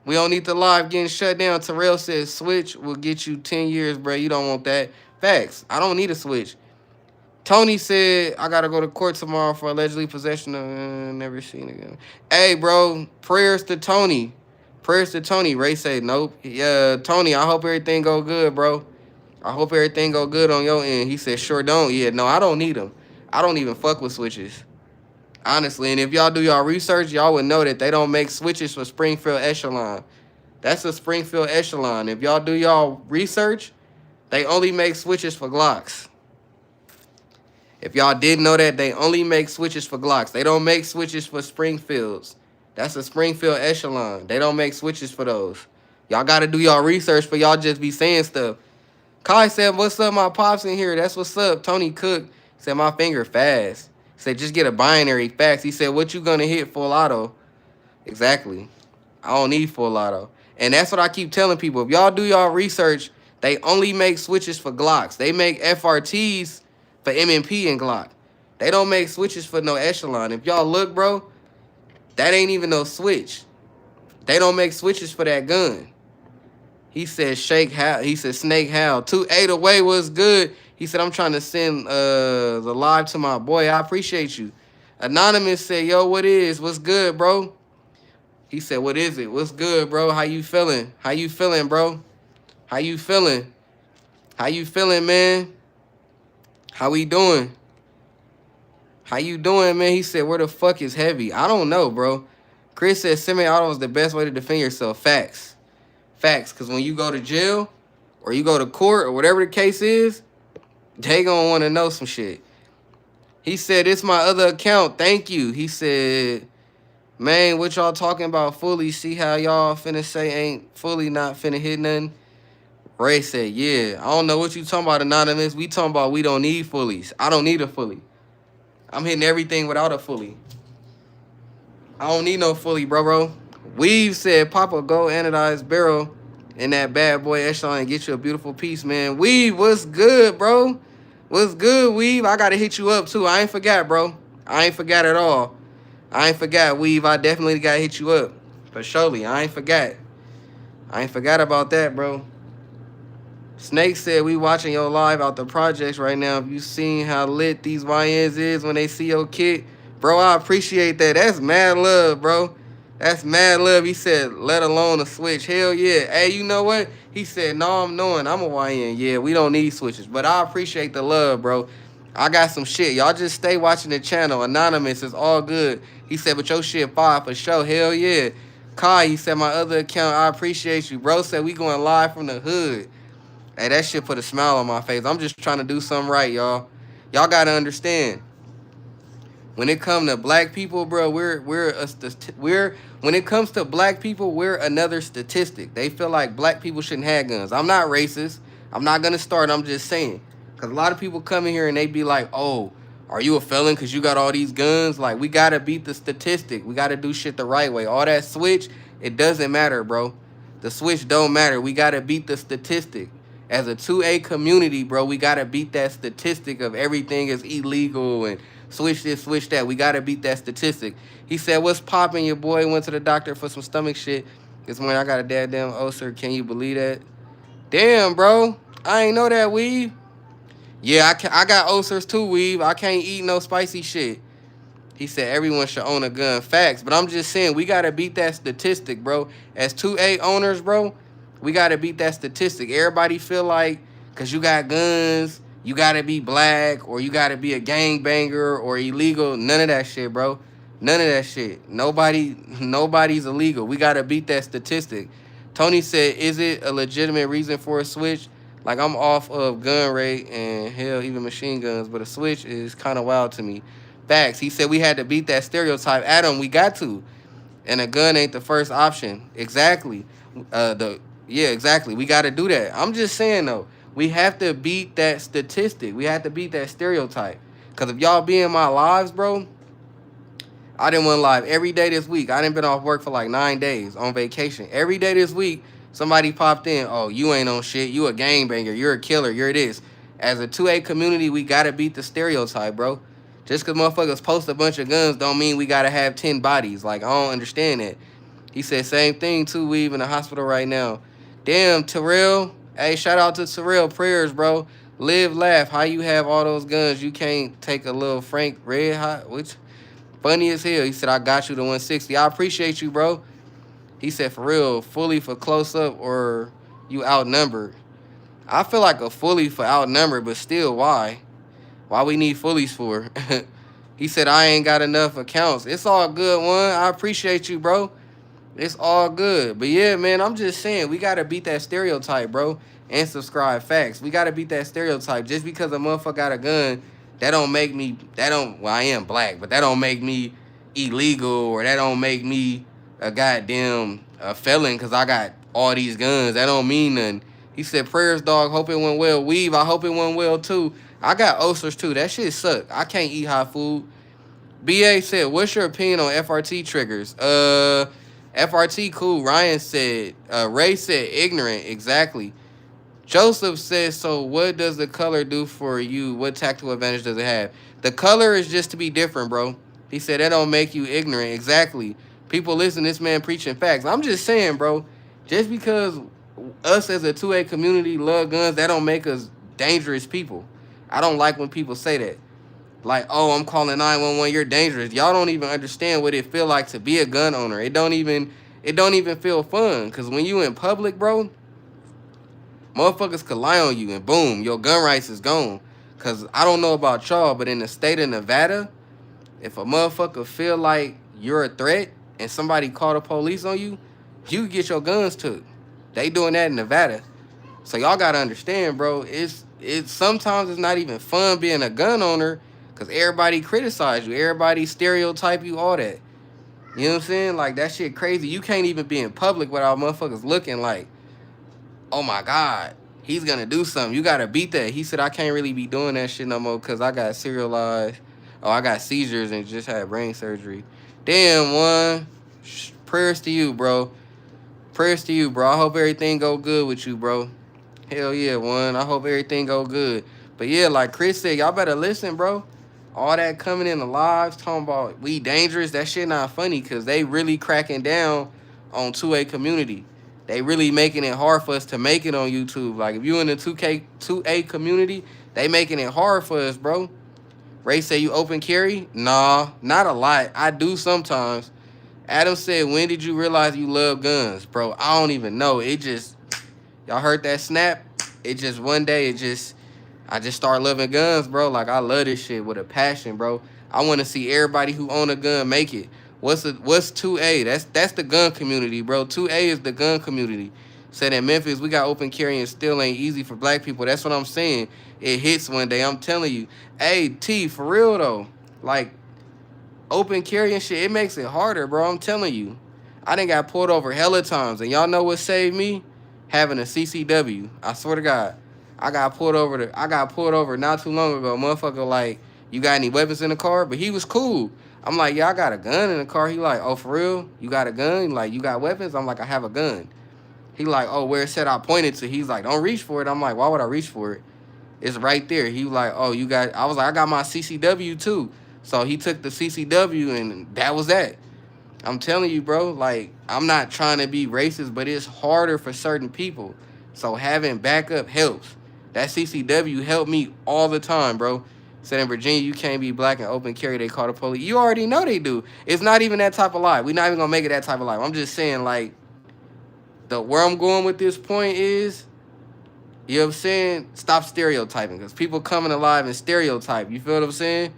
We don't need the live getting shut down. Terrell says switch will get you 10 years, bro. You don't want that. Facts. I don't need a switch. Tony said I gotta go to court tomorrow for allegedly possession of never seen again. Hey, bro. Prayers to Tony. Prayers to Tony. Ray said nope. Yeah, Tony, I hope everything go good, bro. I hope everything go good on your end. He said sure don't. Yeah, no, I don't need them. I don't even fuck with switches. Honestly, and if y'all do y'all research, y'all would know that they don't make switches for Springfield Echelon. That's a Springfield Echelon. If y'all do y'all research, they only make switches for Glocks. If y'all didn't know that, they only make switches for Glocks. They don't make switches for Springfields. That's a Springfield Echelon. They don't make switches for those. Y'all got to do y'all research, but y'all just be saying stuff. Kai said, what's up, my pops in here? That's what's up. Tony Cook said, my finger fast. Said, just get a binary. Facts. He said, what you going to hit full auto? Exactly. I don't need full auto. And that's what I keep telling people. If y'all do y'all research, they only make switches for Glocks. They make FRTs for MMP and Glock. They don't make switches for no Echelon. If y'all look, bro, that ain't even no switch. They don't make switches for that gun. He said Shake How. He said Snake How. 2-8 away was good. He said I'm trying to send the live to my boy. I appreciate you. Anonymous said, yo, what is? What's good, bro? He said, what is it? What's good, bro? How you feeling? How you feeling, bro? How you feeling? How you feeling, man? How we doing? How you doing, man? He said, where the fuck is heavy? I don't know, bro. Chris said semi-auto is the best way to defend yourself. Facts. Facts. Because when you go to jail or you go to court or whatever the case is, they gonna want to know some shit. He said, it's my other account. Thank you. He said, man, what y'all talking about fully? See how y'all finna say ain't fully not finna hit nothing? Ray said, yeah. I don't know what you talking about, Anonymous. We talking about we don't need fullies. I don't need a fully. I'm hitting everything without a fully. I don't need no fully, bro. Weave said, Papa, go anodize barrel in that bad boy echelon and get you a beautiful piece, man. Weave, what's good, bro? What's good, Weave? I got to hit you up, too. I ain't forgot, bro. I ain't forgot at all. I ain't forgot, Weave. I definitely got to hit you up. For surely. I ain't forgot. I ain't forgot about that, bro. Snake said, we watching your live out the projects right now. If you seen how lit these YNs is when they see your kid, bro, I appreciate that. That's mad love, bro. That's mad love. He said, let alone a switch. Hell yeah. Hey, you know what? He said, no, I'm knowing. I'm a YN. Yeah, we don't need switches. But I appreciate the love, bro. I got some shit. Y'all just stay watching the channel. Anonymous is all good. He said, but your shit fire for sure. Hell yeah. Kai, he said, my other account, I appreciate you. Bro said, we going live from the hood. Hey, that shit put a smile on my face. I'm just trying to do something right, y'all. Y'all got to understand. When it comes to black people, bro, we're when it comes to black people, we're another statistic. They feel like black people shouldn't have guns. I'm not racist. I'm not going to start. I'm just saying. Because a lot of people come in here and they be like, oh, are you a felon because you got all these guns? Like, we got to beat the statistic. We got to do shit the right way. All that switch, it doesn't matter, bro. The switch don't matter. We gotta beat the statistic. As a 2A community, bro, we gotta beat that statistic of everything is illegal and switch this, switch that. We gotta beat that statistic. He said, "What's popping? Your boy went to the doctor for some stomach shit. This morning I got a damn ulcer. Can you believe that? Damn, bro. I ain't know that, Weave. Yeah, I got ulcers too, Weave. I can't eat no spicy shit." He said everyone should own a gun. Facts. But I'm just saying, we got to beat that statistic, bro. As 2A owners, bro, we got to beat that statistic. Everybody feel like because you got guns, you got to be black or you got to be a gangbanger or illegal. None of that shit, bro. None of that shit. Nobody's illegal. We got to beat that statistic. Tony said, is it a legitimate reason for a switch? Like, I'm off of gun rate and hell, even machine guns, but a switch is kind of wild to me. Facts. He said we had to beat that stereotype. Adam, we got to. And a gun ain't the first option. Exactly. Exactly. We got to do that. I'm just saying though, we have to beat that statistic. We have to beat that stereotype. Cause if y'all be in my lives, bro, I didn't went live every day this week. I didn't been off work for like 9 days on vacation. Every day this week, somebody popped in. Oh, you ain't on shit. You a gangbanger. You're a killer. You're this. As a 2A community, we gotta beat the stereotype, bro. Just because motherfuckers post a bunch of guns don't mean we gotta have 10 bodies. Like, I don't understand that. He said same thing too. We in the hospital right now. Damn, Terrell. Hey, shout out to Terrell. Prayers, bro. Live, laugh. How you have all those guns? You can't take a little Frank Red Hot? Which funny as hell. He said, I got you to 160. I appreciate you, bro. He said, for real, fully for close up or you outnumbered. I feel like a fully for outnumbered, but still, why? Why we need fullies for? He said, I ain't got enough accounts. It's all good, one. I appreciate you, bro. It's all good. But yeah, man, I'm just saying, we got to beat that stereotype, bro. And subscribe. Facts. We got to beat that stereotype. Just because a motherfucker got a gun, well, I am black, but that don't make me illegal or that don't make me a goddamn felon because I got all these guns. That don't mean nothing. He said, prayers, dog. Hope it went well. Weave, I hope it went well, too. I got ulcers, too. That shit suck. I can't eat hot food. BA said, what's your opinion on FRT triggers? FRT, cool. Ryan said, Ray said, ignorant. Exactly. Joseph says, so what does the color do for you? What tactical advantage does it have? The color is just to be different, bro. He said, that don't make you ignorant. Exactly. People listen to this man preaching facts. I'm just saying, bro, just because us as a 2A community love guns, that don't make us dangerous people. I don't like when people say that. Like, oh, I'm calling 911, you're dangerous. Y'all don't even understand what it feel like to be a gun owner. It don't even feel fun. Cause when you in public, bro, motherfuckers could lie on you and boom, your gun rights is gone. Cause I don't know about y'all, but in the state of Nevada, if a motherfucker feel like you're a threat and somebody call the police on you, you get your guns took. They doing that in Nevada. So y'all gotta understand, bro, it's sometimes it's not even fun being a gun owner because everybody criticize you, everybody stereotype you, all that. You know what I'm saying? Like, that shit crazy. You can't even be in public without motherfuckers looking like, oh my God, he's gonna do something. You gotta beat that. He said, I can't really be doing that shit no more because I got serialized. Oh, I got seizures and just had brain surgery. Damn, one. Prayers to you, bro. Prayers to you, bro. I hope everything go good with you, bro. Hell yeah, one. I hope everything go good. But yeah, like Chris said, y'all better listen, bro. All that coming in the lives, talking about we dangerous, that shit not funny because they really cracking down on 2A community. They really making it hard for us to make it on YouTube. Like, if you in the 2A community, they making it hard for us, bro. Ray say you open carry? Nah, not a lot. I do sometimes. Adam said, when did you realize you love guns? Bro, I don't even know. It just, y'all heard that snap? It just, one day, I just start loving guns, bro. Like, I love this shit with a passion, bro. I want to see everybody who own a gun make it. What's 2A? That's the gun community, bro. 2A is the gun community. Said in Memphis, we got open carry and still ain't easy for black people. That's what I'm saying. It hits one day. I'm telling you. Hey, T, for real, though. Like, open carry and shit, it makes it harder, bro. I'm telling you. I done got pulled over hella times. And y'all know what saved me? Having a CCW. I swear to God. I got pulled over not too long ago. Motherfucker, like, you got any weapons in the car? But he was cool. I'm like, yeah, I got a gun in the car. He like, oh, for real? You got a gun? Like, you got weapons? I'm like, I have a gun. He like, oh, where it said I pointed to. He's like, don't reach for it. I'm like, why would I reach for it? It's right there. He was like, oh, you got. I was like, I got my CCW too. So he took the CCW and that was that. I'm telling you, bro. Like, I'm not trying to be racist, but it's harder for certain people. So having backup helps. That CCW helped me all the time, bro. Said in Virginia, you can't be black and open carry. They call the police. You already know they do. It's not even that type of life. We're not even gonna make it that type of life. I'm just saying, like, the where I'm going with this point is, you know what I'm saying? Stop stereotyping, because people coming alive and stereotype. You feel what I'm saying?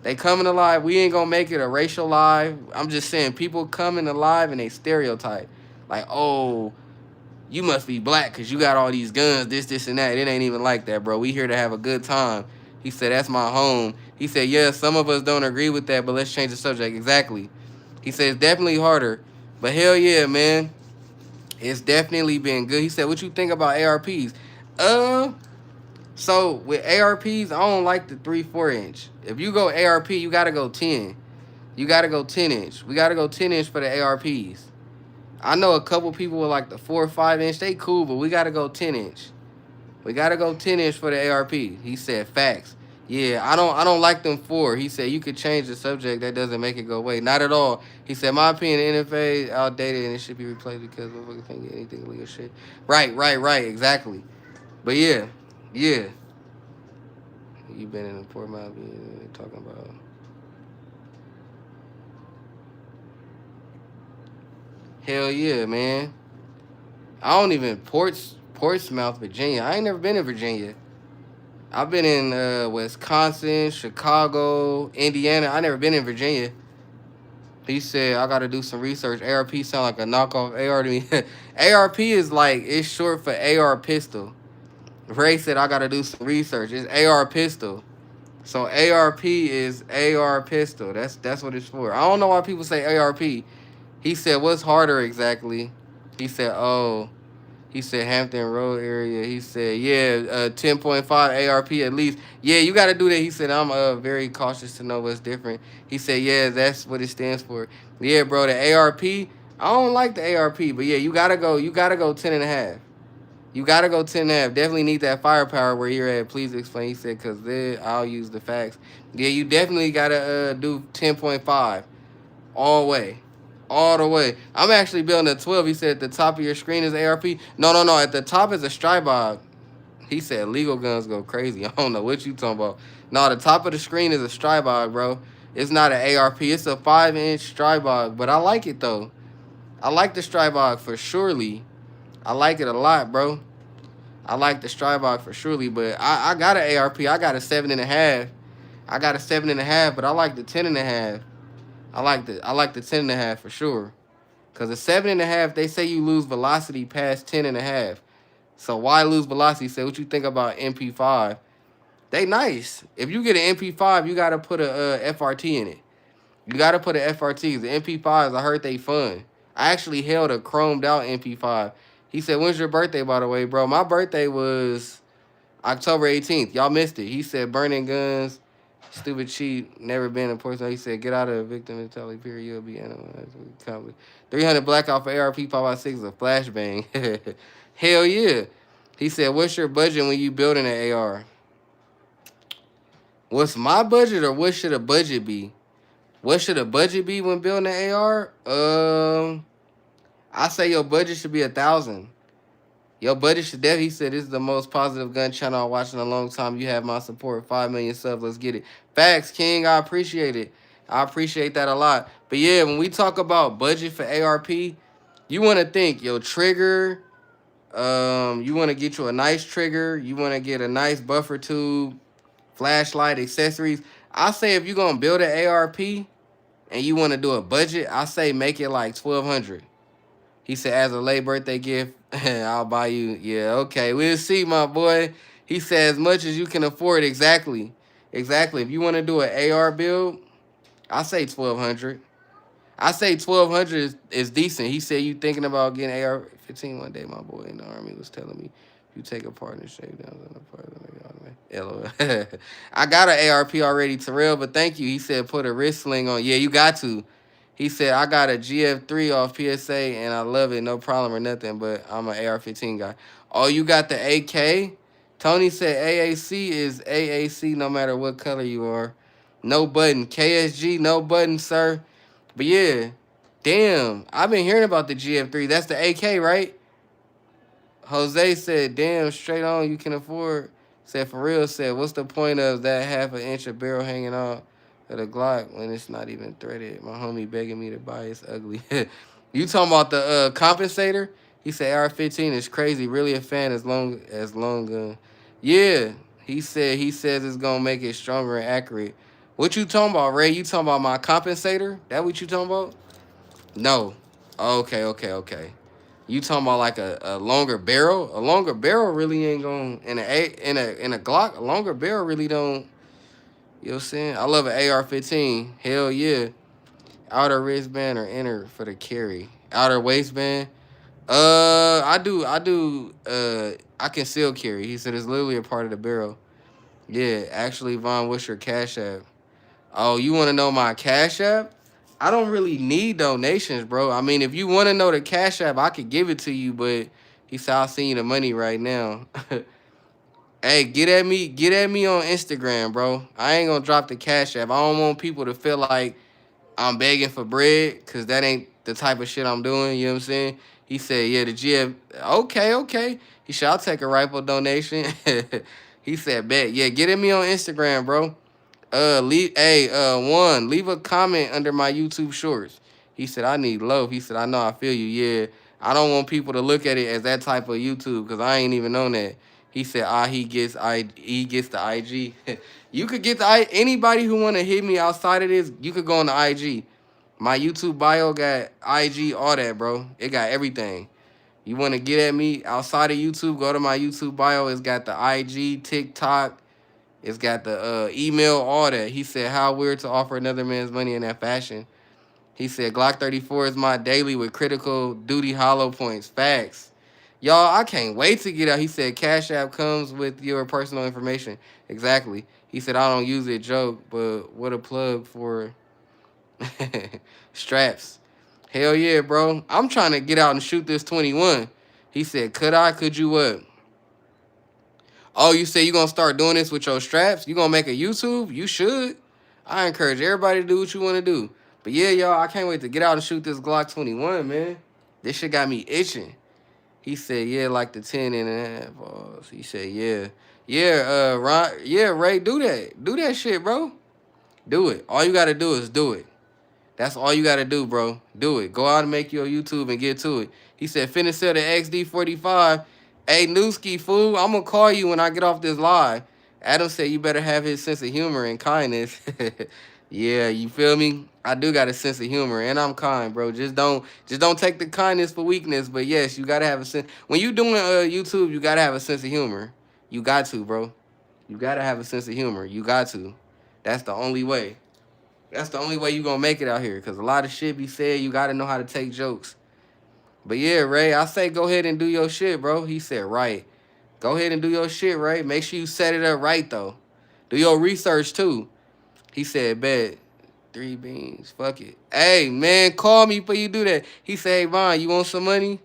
They coming alive. We ain't gonna make it a racial live. I'm just saying people coming alive and they stereotype. Like, oh, you must be black because you got all these guns, this, and that. It ain't even like that, bro. We here to have a good time. He said, that's my home. He said, yeah, some of us don't agree with that, but let's change the subject. Exactly. He said, it's definitely harder. But hell yeah, man. It's definitely been good. He said, what you think about ARPs? So with ARPs, I don't like the 3-4 inch. If you go ARP, you gotta go 10. You gotta go 10 inch. We gotta go 10 inch for the ARPs. I know a couple people with like the 4 or 5 inch. They cool, but we gotta go 10 inch. We gotta go 10 inch for the ARP. He said facts. Yeah, I don't like them 4. He said you could change the subject. That doesn't make it go away. Not at all. He said my opinion, the NFA is outdated and it should be replaced because motherfuckers can't get anything illegal shit. Right. Exactly. But yeah, yeah. You been in the Port Mile talking about. Hell yeah, man. I don't even Portsmouth, Virginia. I ain't never been in Virginia. I've been in Wisconsin, Chicago, Indiana. I never been in Virginia. He said I gotta do some research. ARP sound like a knockoff AR to me. ARP is like, it's short for AR pistol. Ray said I gotta do some research. It's AR pistol. So ARP is AR pistol. That's what it's for. I don't know why people say ARP. He said, what's harder exactly? He said, oh, he said Hampton Road area. He said, yeah, 10.5 ARP at least. Yeah, you got to do that. He said, I'm very cautious to know what's different. He said, yeah, that's what it stands for. Yeah, bro, the ARP, I don't like the ARP, but yeah, you got to go 10 and a half. You got to go 10 and a half. Definitely need that firepower where you're at. Please explain. He said, because then I'll use the facts. Yeah, you definitely got to do 10.5 all the way. All the way. I'm actually building a 12. He said at the top of your screen is ARP. No. At the top is a Strybog. He said legal guns go crazy. I don't know what you talking about. No, the top of the screen is a Strybog, bro. It's not an ARP. It's a 5-inch Strybog. But I like it, though. I like the Strybog for surely. I like it a lot, bro. I like the Strybog for surely. But I got an ARP. I got a 7.5. I got a 7.5, but I like the 10.5. I like the 10.5 for sure. Cause the 7.5, they say you lose velocity past 10.5. So why lose velocity? Say what you think about MP5. They nice. If you get an MP5, you gotta put a FRT in it. You gotta put a FRT. The MP5s, I heard they fun. I actually held a chromed out MP5. He said, when's your birthday, by the way, bro? My birthday was October 18th. Y'all missed it. He said, burning guns, stupid cheat, never been in Portsmouth. He said, get out of the victim mentality, period. You'll be animal. 300 blackout for ARP 5x6 is a flashbang. Hell yeah. He said, what's your budget when you building an AR? What's my budget, or what should a budget be? What should a budget be when building an AR? I say your budget should be 1,000. Your buddy should definitely, he said, this is the most positive gun channel I'm watching in a long time. You have my support. 5 million subs. Let's get it. Facts, King. I appreciate it. I appreciate that a lot. But yeah, when we talk about budget for ARP, you want to think your trigger. You want to get you a nice trigger. You want to get a nice buffer tube, flashlight, accessories. I say if you're going to build an ARP and you want to do a budget, I say make it like 1,200. He said, as a late birthday gift, I'll buy you. Yeah, okay. We'll see, my boy. He said, as much as you can afford. Exactly. Exactly. If you want to do an AR build, I say 1,200. I say 1,200 is decent. He said, you thinking about getting AR-15 one day, my boy in the Army was telling me. You take a part in shakedowns on the part of the LOL. I got an ARP already, Terrell, but thank you. He said, put a wrist sling on. Yeah, you got to. He said, I got a GF3 off PSA and I love it, no problem or nothing, but I'm an AR-15 guy. Oh, you got the AK? Tony said AAC is AAC no matter what color you are. No button. KSG, no button, sir. But yeah, damn, I've been hearing about the GF3. That's the AK, right? Jose said, damn, straight on, you can afford. Said, for real, said, what's the point of that half an inch of barrel hanging out of the Glock when it's not even threaded? My homie begging me to buy it's ugly. You talking about the compensator? He said R15 is crazy. Really a fan as long gun. Yeah, he says it's gonna make it stronger and accurate. What you talking about, Ray? You talking about my compensator? That what you talking about? No. Okay, okay, okay. You talking about like a longer barrel? A longer barrel really ain't going in a Glock. A longer barrel really don't. You know what I'm saying? I love an AR-15. Hell yeah. Outer wristband or inner for the carry. Outer waistband. I can still carry. He said it's literally a part of the barrel. Yeah, actually, Vaughn, what's your cash app? Oh, you want to know my cash app? I don't really need donations, bro. I mean, if you want to know the cash app, I could give it to you, but he said I'll send you the money right now. Hey, get at me on Instagram, bro. I ain't gonna drop the cash app. I don't want people to feel like I'm begging for bread, cause that ain't the type of shit I'm doing. You know what I'm saying? He said, yeah, the GF. Okay, okay. He said I'll take a rifle donation. He said, bet. Yeah, get at me on Instagram, bro. Leave a comment under my YouTube shorts. He said, I need love. He said, I know I feel you. Yeah. I don't want people to look at it as that type of YouTube because I ain't even on that. He said, he gets the IG. You could get anybody who wanna hit me outside of this, you could go on the IG. My YouTube bio got IG, all that, bro. It got everything. You wanna get at me outside of YouTube, go to my YouTube bio. It's got the IG, TikTok, it's got the email, all that. He said, how weird to offer another man's money in that fashion. He said, Glock 34 is my daily with critical duty hollow points. Facts. Y'all, I can't wait to get out. He said, Cash App comes with your personal information. Exactly. He said, I don't use it, joke, but what a plug for straps. Hell yeah, bro. I'm trying to get out and shoot this 21. He said, could you what? Oh, you say you gonna start doing this with your straps? You gonna make a YouTube? You should. I encourage everybody to do what you want to do. But yeah, y'all, I can't wait to get out and shoot this Glock 21, man. This shit got me itching. He said, yeah, like the 10 and a half. He said, yeah. Yeah, Ron, yeah, Ray, do that. Do that shit, bro. Do it. All you gotta do is do it. That's all you gotta do, bro. Do it. Go out and make your YouTube and get to it. He said, finna sell the XD45. Hey, Newski, fool, I'm gonna call you when I get off this live. Adam said you better have his sense of humor and kindness. Yeah, you feel me? I do got a sense of humor and I'm kind, bro. Just don't take the kindness for weakness. But yes, you gotta have a sense. When you doing YouTube, you gotta have a sense of humor. You got to, bro. You gotta have a sense of humor. You got to. That's the only way. That's the only way you gonna make it out here. Cause a lot of shit be said. You gotta know how to take jokes. But yeah, Ray, I say go ahead and do your shit, bro. He said, right. Go ahead and do your shit, Ray. Make sure you set it up right though. Do your research too. He said, bet. 3 beans. Fuck it. Hey, man, call me before you do that. He said, hey, Vaughn, you want some money?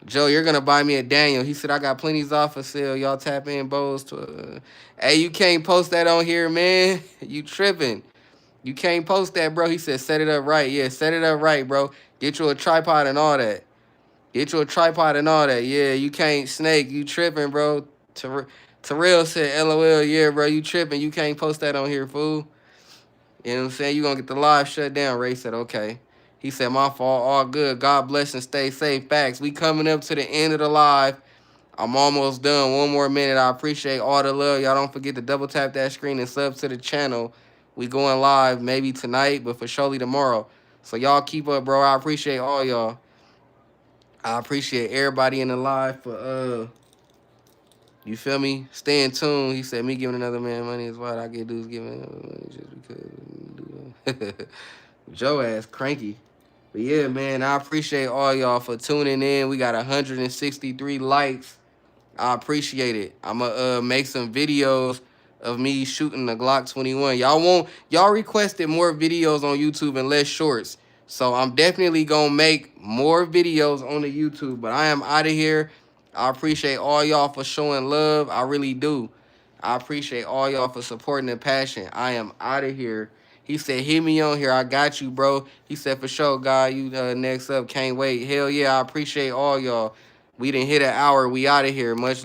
Joe, you're going to buy me a Daniel. He said, I got plenty's off for sale. Y'all tap in, Bose. Hey, you can't post that on here, man. You tripping. You can't post that, bro. He said, set it up right. Yeah, set it up right, bro. Get you a tripod and all that. Get you a tripod and all that. Yeah, you can't snake. You tripping, bro. Terrell said, LOL, yeah, bro. You tripping. You can't post that on here, fool. You know what I'm saying? You going to get the live shut down. Ray said, okay. He said, my fault. All good. God bless and stay safe. Facts. We coming up to the end of the live. I'm almost done. One more minute. I appreciate all the love. Y'all don't forget to double tap that screen and sub to the channel. We going live maybe tonight, but for surely tomorrow. So y'all keep up, bro. I appreciate all y'all. I appreciate everybody in the live for you feel me? Stay in tune. He said me giving another man money is what I get dudes giving another money just because. Joe ass cranky. But yeah, man, I appreciate all y'all for tuning in. We got 163 likes. I appreciate it. I'm going to make some videos of me shooting the Glock 21. Y'all requested more videos on YouTube and less shorts. So I'm definitely gonna make more videos on the YouTube. But I am out of here. I appreciate all y'all for showing love. I really do. I appreciate all y'all for supporting the passion. I am out of here. He said, hit me on here. I got you, bro. He said, for sure, God, you next up. Can't wait. Hell yeah, I appreciate all y'all. We didn't hit an hour. We out of here. Much